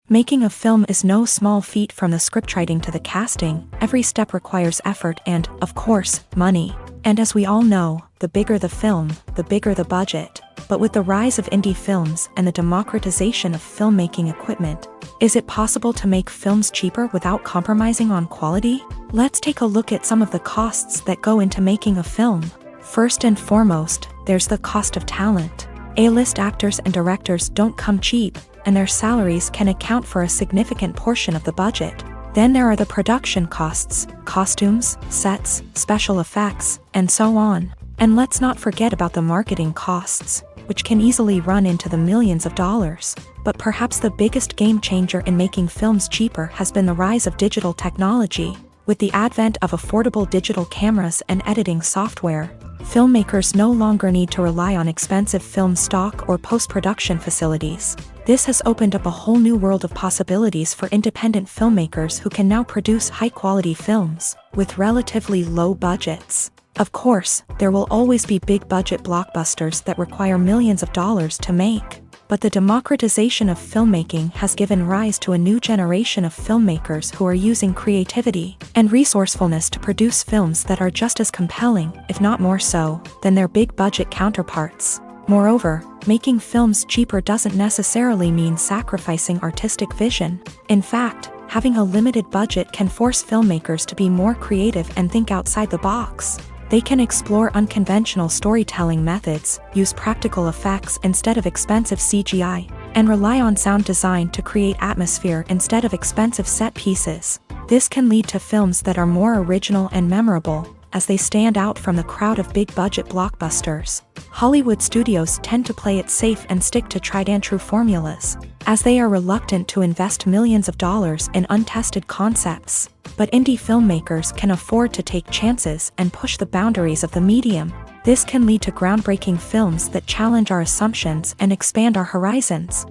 A: Making a film is no small feat. From the scriptwriting to the casting, every step requires effort and, of course, money. And as we all know, the bigger the film, the bigger the budget. But with the rise of indie films and the democratization of filmmaking equipment, is it possible to make films cheaper without compromising on quality? Let's take a look at some of the costs that go into making a film. First and foremost, there's the cost of talent. A-list actors and directors don't come cheap, and their salaries can account for a significant portion of the budget. Then there are the production costs, costumes, sets, special effects, and so on. And let's not forget about the marketing costs, which can easily run into the millions of dollars. But perhaps the biggest game changer in making films cheaper has been the rise of digital technology. With the advent of affordable digital cameras and editing software, filmmakers no longer need to rely on expensive film stock or post-production facilities. This has opened up a whole new world of possibilities for independent filmmakers who can now produce high-quality films with relatively low budgets. Of course, there will always be big-budget blockbusters that require millions of dollars to make. But the democratization of filmmaking has given rise to a new generation of filmmakers who are using creativity and resourcefulness to produce films that are just as compelling, if not more so, than their big-budget counterparts. Moreover, making films cheaper doesn't necessarily mean sacrificing artistic vision. In fact, having a limited budget can force filmmakers to be more creative and think outside the box. They can explore unconventional storytelling methods, use practical effects instead of expensive CGI, and rely on sound design to create atmosphere instead of expensive set pieces. This can lead to films that are more original and memorable, as they stand out from the crowd of big-budget blockbusters. Hollywood studios tend to play it safe and stick to tried-and-true formulas, as they are reluctant to invest millions of dollars in untested concepts. But indie filmmakers can afford to take chances and push the boundaries of the medium. This can lead to groundbreaking films that challenge our assumptions and expand our horizons.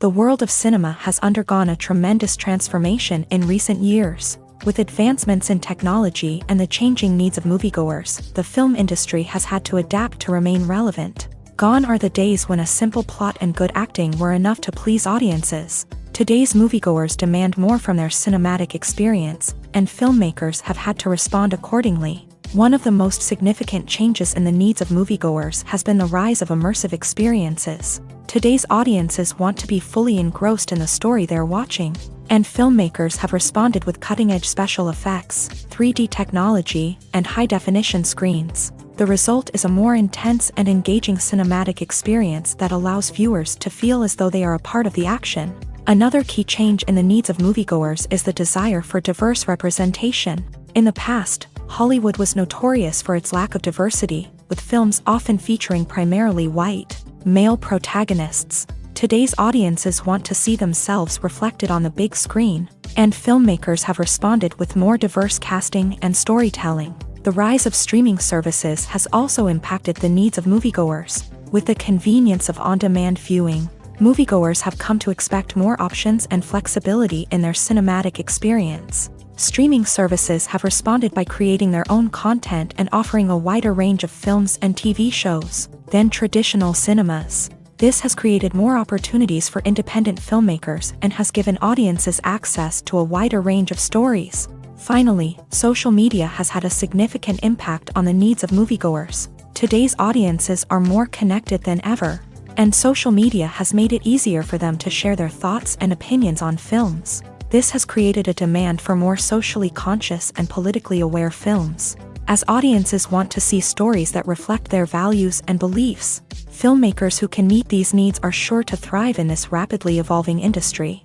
A: The world of cinema has undergone a tremendous transformation in recent years. With advancements in technology and the changing needs of moviegoers, the film industry has had to adapt to remain relevant. Gone are the days when a simple plot and good acting were enough to please audiences. Today's moviegoers demand more from their cinematic experience, and filmmakers have had to respond accordingly. One of the most significant changes in the needs of moviegoers has been the rise of immersive experiences. Today's audiences want to be fully engrossed in the story they're watching, and filmmakers have responded with cutting-edge special effects, 3D technology, and high-definition screens. The result is a more intense and engaging cinematic experience that allows viewers to feel as though they are a part of the action. Another key change in the needs of moviegoers is the desire for diverse representation. In the past, Hollywood was notorious for its lack of diversity, with films often featuring primarily white, male protagonists. Today's audiences want to see themselves reflected on the big screen, and filmmakers have responded with more diverse casting and storytelling. The rise of streaming services has also impacted the needs of moviegoers. With the convenience of on-demand viewing, moviegoers have come to expect more options and flexibility in their cinematic experience. Streaming services have responded by creating their own content and offering a wider range of films and TV shows than traditional cinemas. This has created more opportunities for independent filmmakers and has given audiences access to a wider range of stories. Finally, social media has had a significant impact on the needs of moviegoers. Today's audiences are more connected than ever, and social media has made it easier for them to share their thoughts and opinions on films. This has created a demand for more socially conscious and politically aware films. As audiences want to see stories that reflect their values and beliefs, filmmakers who can meet these needs are sure to thrive in this rapidly evolving industry.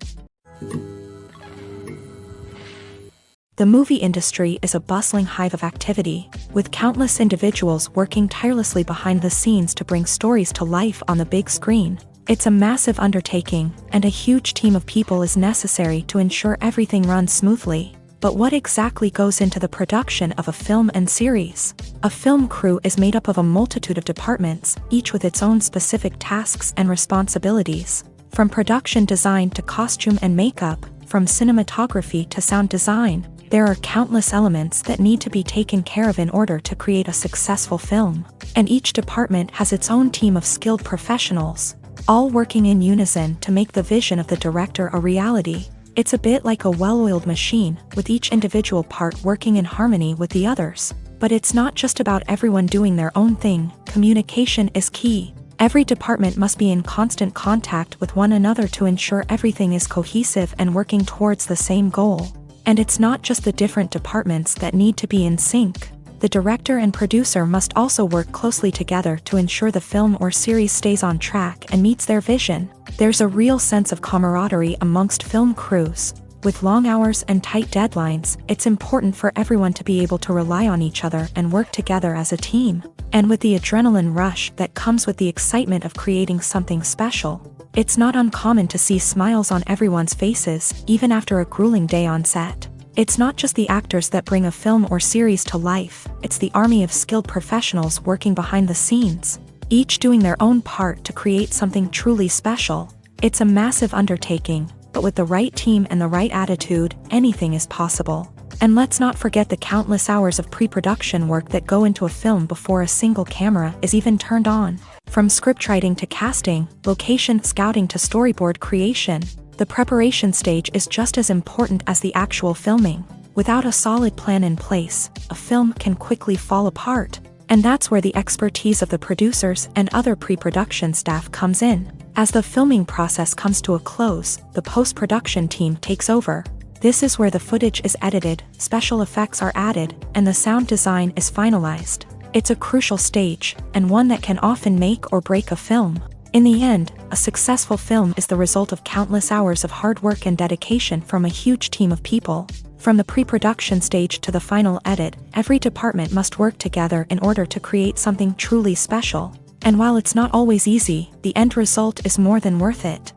A: The movie industry is a bustling hive of activity, with countless individuals working tirelessly behind the scenes to bring stories to life on the big screen. It's a massive undertaking, and a huge team of people is necessary to ensure everything runs smoothly. But what exactly goes into the production of a film and series? A film crew is made up of a multitude of departments, each with its own specific tasks and responsibilities. From production design to costume and makeup, from cinematography to sound design, there are countless elements that need to be taken care of in order to create a successful film. And each department has its own team of skilled professionals, all working in unison to make the vision of the director a reality. It's a bit like a well-oiled machine, with each individual part working in harmony with the others. But it's not just about everyone doing their own thing. Communication is key. Every department must be in constant contact with one another to ensure everything is cohesive and working towards the same goal. And it's not just the different departments that need to be in sync. The director and producer must also work closely together to ensure the film or series stays on track and meets their vision. There's a real sense of camaraderie amongst film crews. With long hours and tight deadlines, it's important for everyone to be able to rely on each other and work together as a team. And with the adrenaline rush that comes with the excitement of creating something special, it's not uncommon to see smiles on everyone's faces, even after a grueling day on set. It's not just the actors that bring a film or series to life, it's the army of skilled professionals working behind the scenes, each doing their own part to create something truly special. It's a massive undertaking, but with the right team and the right attitude, anything is possible. And let's not forget the countless hours of pre-production work that go into a film before a single camera is even turned on. From scriptwriting to casting, location scouting to storyboard creation, the preparation stage is just as important as the actual filming. Without a solid plan in place, a film can quickly fall apart. And that's where the expertise of the producers and other pre-production staff comes in. As the filming process comes to a close, the post-production team takes over. This is where the footage is edited, special effects are added, and the sound design is finalized. It's a crucial stage, and one that can often make or break a film. In the end, a successful film is the result of countless hours of hard work and dedication from a huge team of people. From the pre-production stage to the final edit, every department must work together in order to create something truly special. And while it's not always easy, the end result is more than worth it.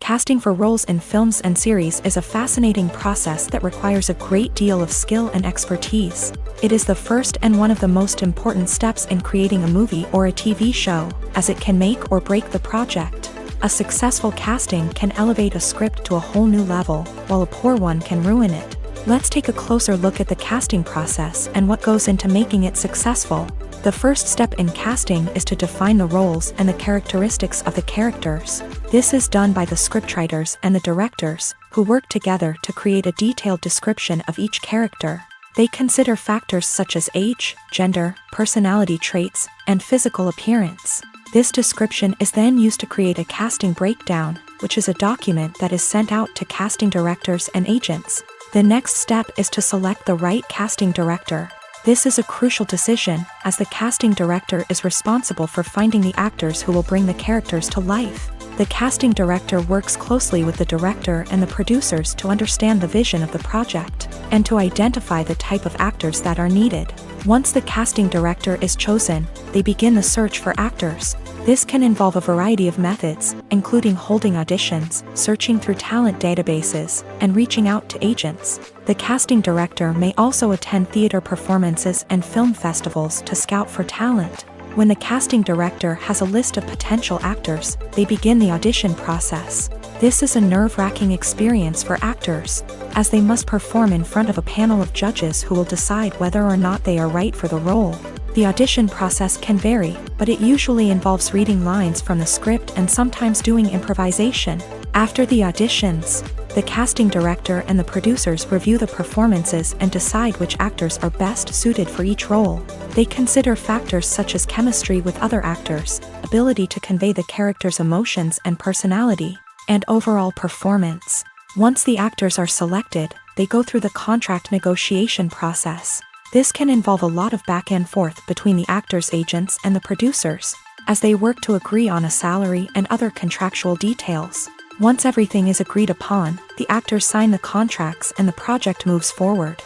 A: Casting for roles in films and series is a fascinating process that requires a great deal of skill and expertise. It is the first and one of the most important steps in creating a movie or a TV show, as it can make or break the project. A successful casting can elevate a script to a whole new level, while a poor one can ruin it. Let's take a closer look at the casting process and what goes into making it successful. The first step in casting is to define the roles and the characteristics of the characters. This is done by the scriptwriters and the directors, who work together to create a detailed description of each character. They consider factors such as age, gender, personality traits, and physical appearance. This description is then used to create a casting breakdown, which is a document that is sent out to casting directors and agents. The next step is to select the right casting director. This is a crucial decision, as the casting director is responsible for finding the actors who will bring the characters to life. The casting director works closely with the director and the producers to understand the vision of the project, and to identify the type of actors that are needed. Once the casting director is chosen, they begin the search for actors. This can involve a variety of methods, including holding auditions, searching through talent databases, and reaching out to agents. The casting director may also attend theater performances and film festivals to scout for talent. When the casting director has a list of potential actors, they begin the audition process. This is a nerve-wracking experience for actors, as they must perform in front of a panel of judges who will decide whether or not they are right for the role. The audition process can vary, but it usually involves reading lines from the script and sometimes doing improvisation. After the auditions, the casting director and the producers review the performances and decide which actors are best suited for each role. They consider factors such as chemistry with other actors, ability to convey the character's emotions and personality, and overall performance. Once the actors are selected, they go through the contract negotiation process. This can involve a lot of back and forth between the actors' agents and the producers, as they work to agree on a salary and other contractual details. Once everything is agreed upon, the actors sign the contracts and the project moves forward.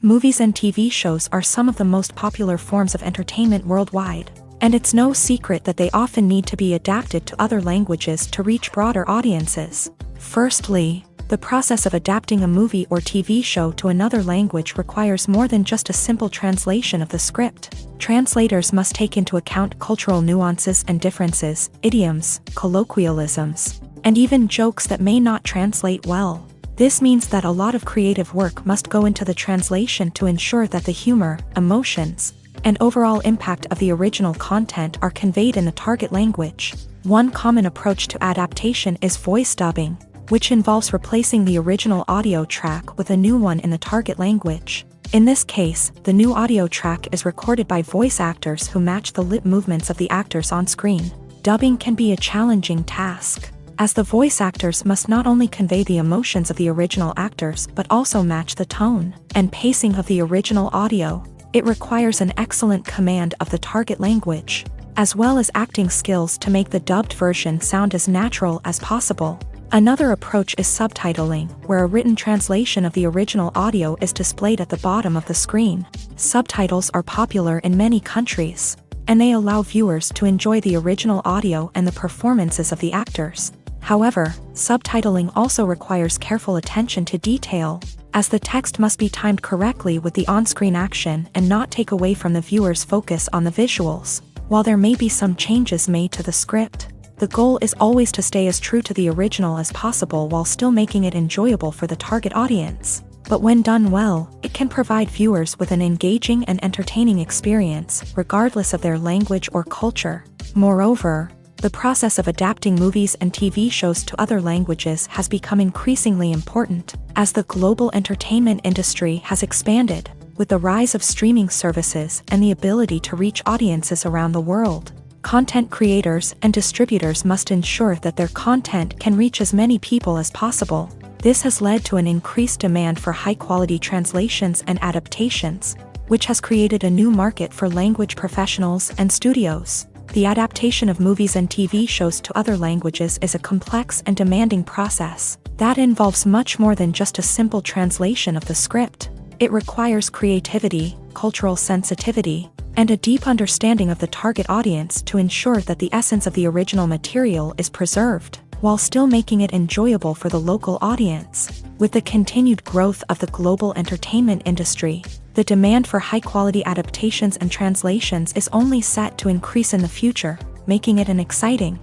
A: Movies and TV shows are some of the most popular forms of entertainment worldwide, and it's no secret that they often need to be adapted to other languages to reach broader audiences. Firstly, the process of adapting a movie or TV show to another language requires more than just a simple translation of the script. Translators must take into account cultural nuances and differences, idioms, colloquialisms, and even jokes that may not translate well. This means that a lot of creative work must go into the translation to ensure that the humor, emotions, and overall impact of the original content are conveyed in the target language. One common approach to adaptation is voice dubbing, which involves replacing the original audio track with a new one in the target language. In this case, the new audio track is recorded by voice actors who match the lip movements of the actors on screen. Dubbing can be a challenging task, as the voice actors must not only convey the emotions of the original actors but also match the tone and pacing of the original audio. It requires an excellent command of the target language, as well as acting skills to make the dubbed version sound as natural as possible. Another approach is subtitling, where a written translation of the original audio is displayed at the bottom of the screen. Subtitles are popular in many countries, and they allow viewers to enjoy the original audio and the performances of the actors. However, subtitling also requires careful attention to detail, as the text must be timed correctly with the on-screen action and not take away from the viewer's focus on the visuals. While there may be some changes made to the script, the goal is always to stay as true to the original as possible while still making it enjoyable for the target audience. But when done well, it can provide viewers with an engaging and entertaining experience, regardless of their language or culture. Moreover, the process of adapting movies and TV shows to other languages has become increasingly important, as the global entertainment industry has expanded, with the rise of streaming services and the ability to reach audiences around the world. Content creators and distributors must ensure that their content can reach as many people as possible. This has led to an increased demand for high-quality translations and adaptations, which has created a new market for language professionals and studios. The adaptation of movies and TV shows to other languages is a complex and demanding process that involves much more than just a simple translation of the script. It requires creativity, cultural sensitivity, and a deep understanding of the target audience to ensure that the essence of the original material is preserved, while still making it enjoyable for the local audience. With the continued growth of the global entertainment industry, the demand for high-quality adaptations and translations is only set to increase in the future, making it an exciting.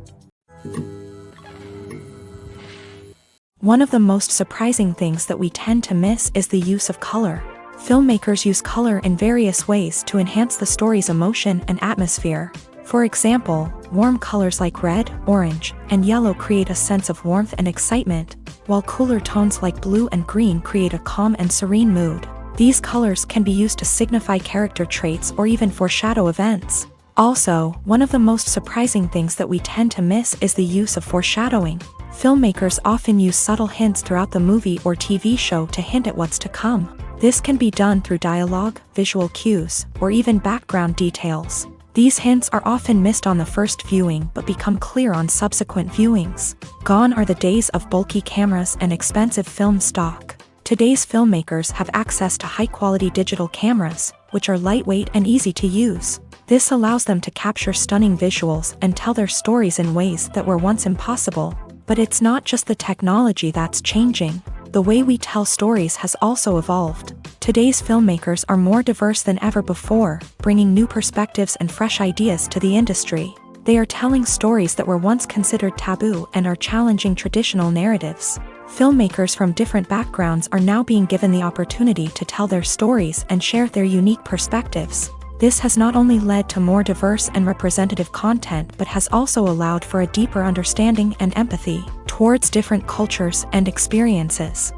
A: One of the most surprising things that we tend to miss is the use of color. Filmmakers use color in various ways to enhance the story's emotion and atmosphere. For example, warm colors like red, orange, and yellow create a sense of warmth and excitement, while cooler tones like blue and green create a calm and serene mood. These colors can be used to signify character traits or even foreshadow events. Also, one of the most surprising things that we tend to miss is the use of foreshadowing. Filmmakers often use subtle hints throughout the movie or TV show to hint at what's to come. This can be done through dialogue, visual cues, or even background details. These hints are often missed on the first viewing but become clear on subsequent viewings. Gone are the days of bulky cameras and expensive film stock. Today's filmmakers have access to high-quality digital cameras, which are lightweight and easy to use. This allows them to capture stunning visuals and tell their stories in ways that were once impossible. But it's not just the technology that's changing. The way we tell stories has also evolved. Today's filmmakers are more diverse than ever before, bringing new perspectives and fresh ideas to the industry. They are telling stories that were once considered taboo and are challenging traditional narratives. Filmmakers from different backgrounds are now being given the opportunity to tell their stories and share their unique perspectives. This has not only led to more diverse and representative content but has also allowed for a deeper understanding and empathy towards different cultures and experiences.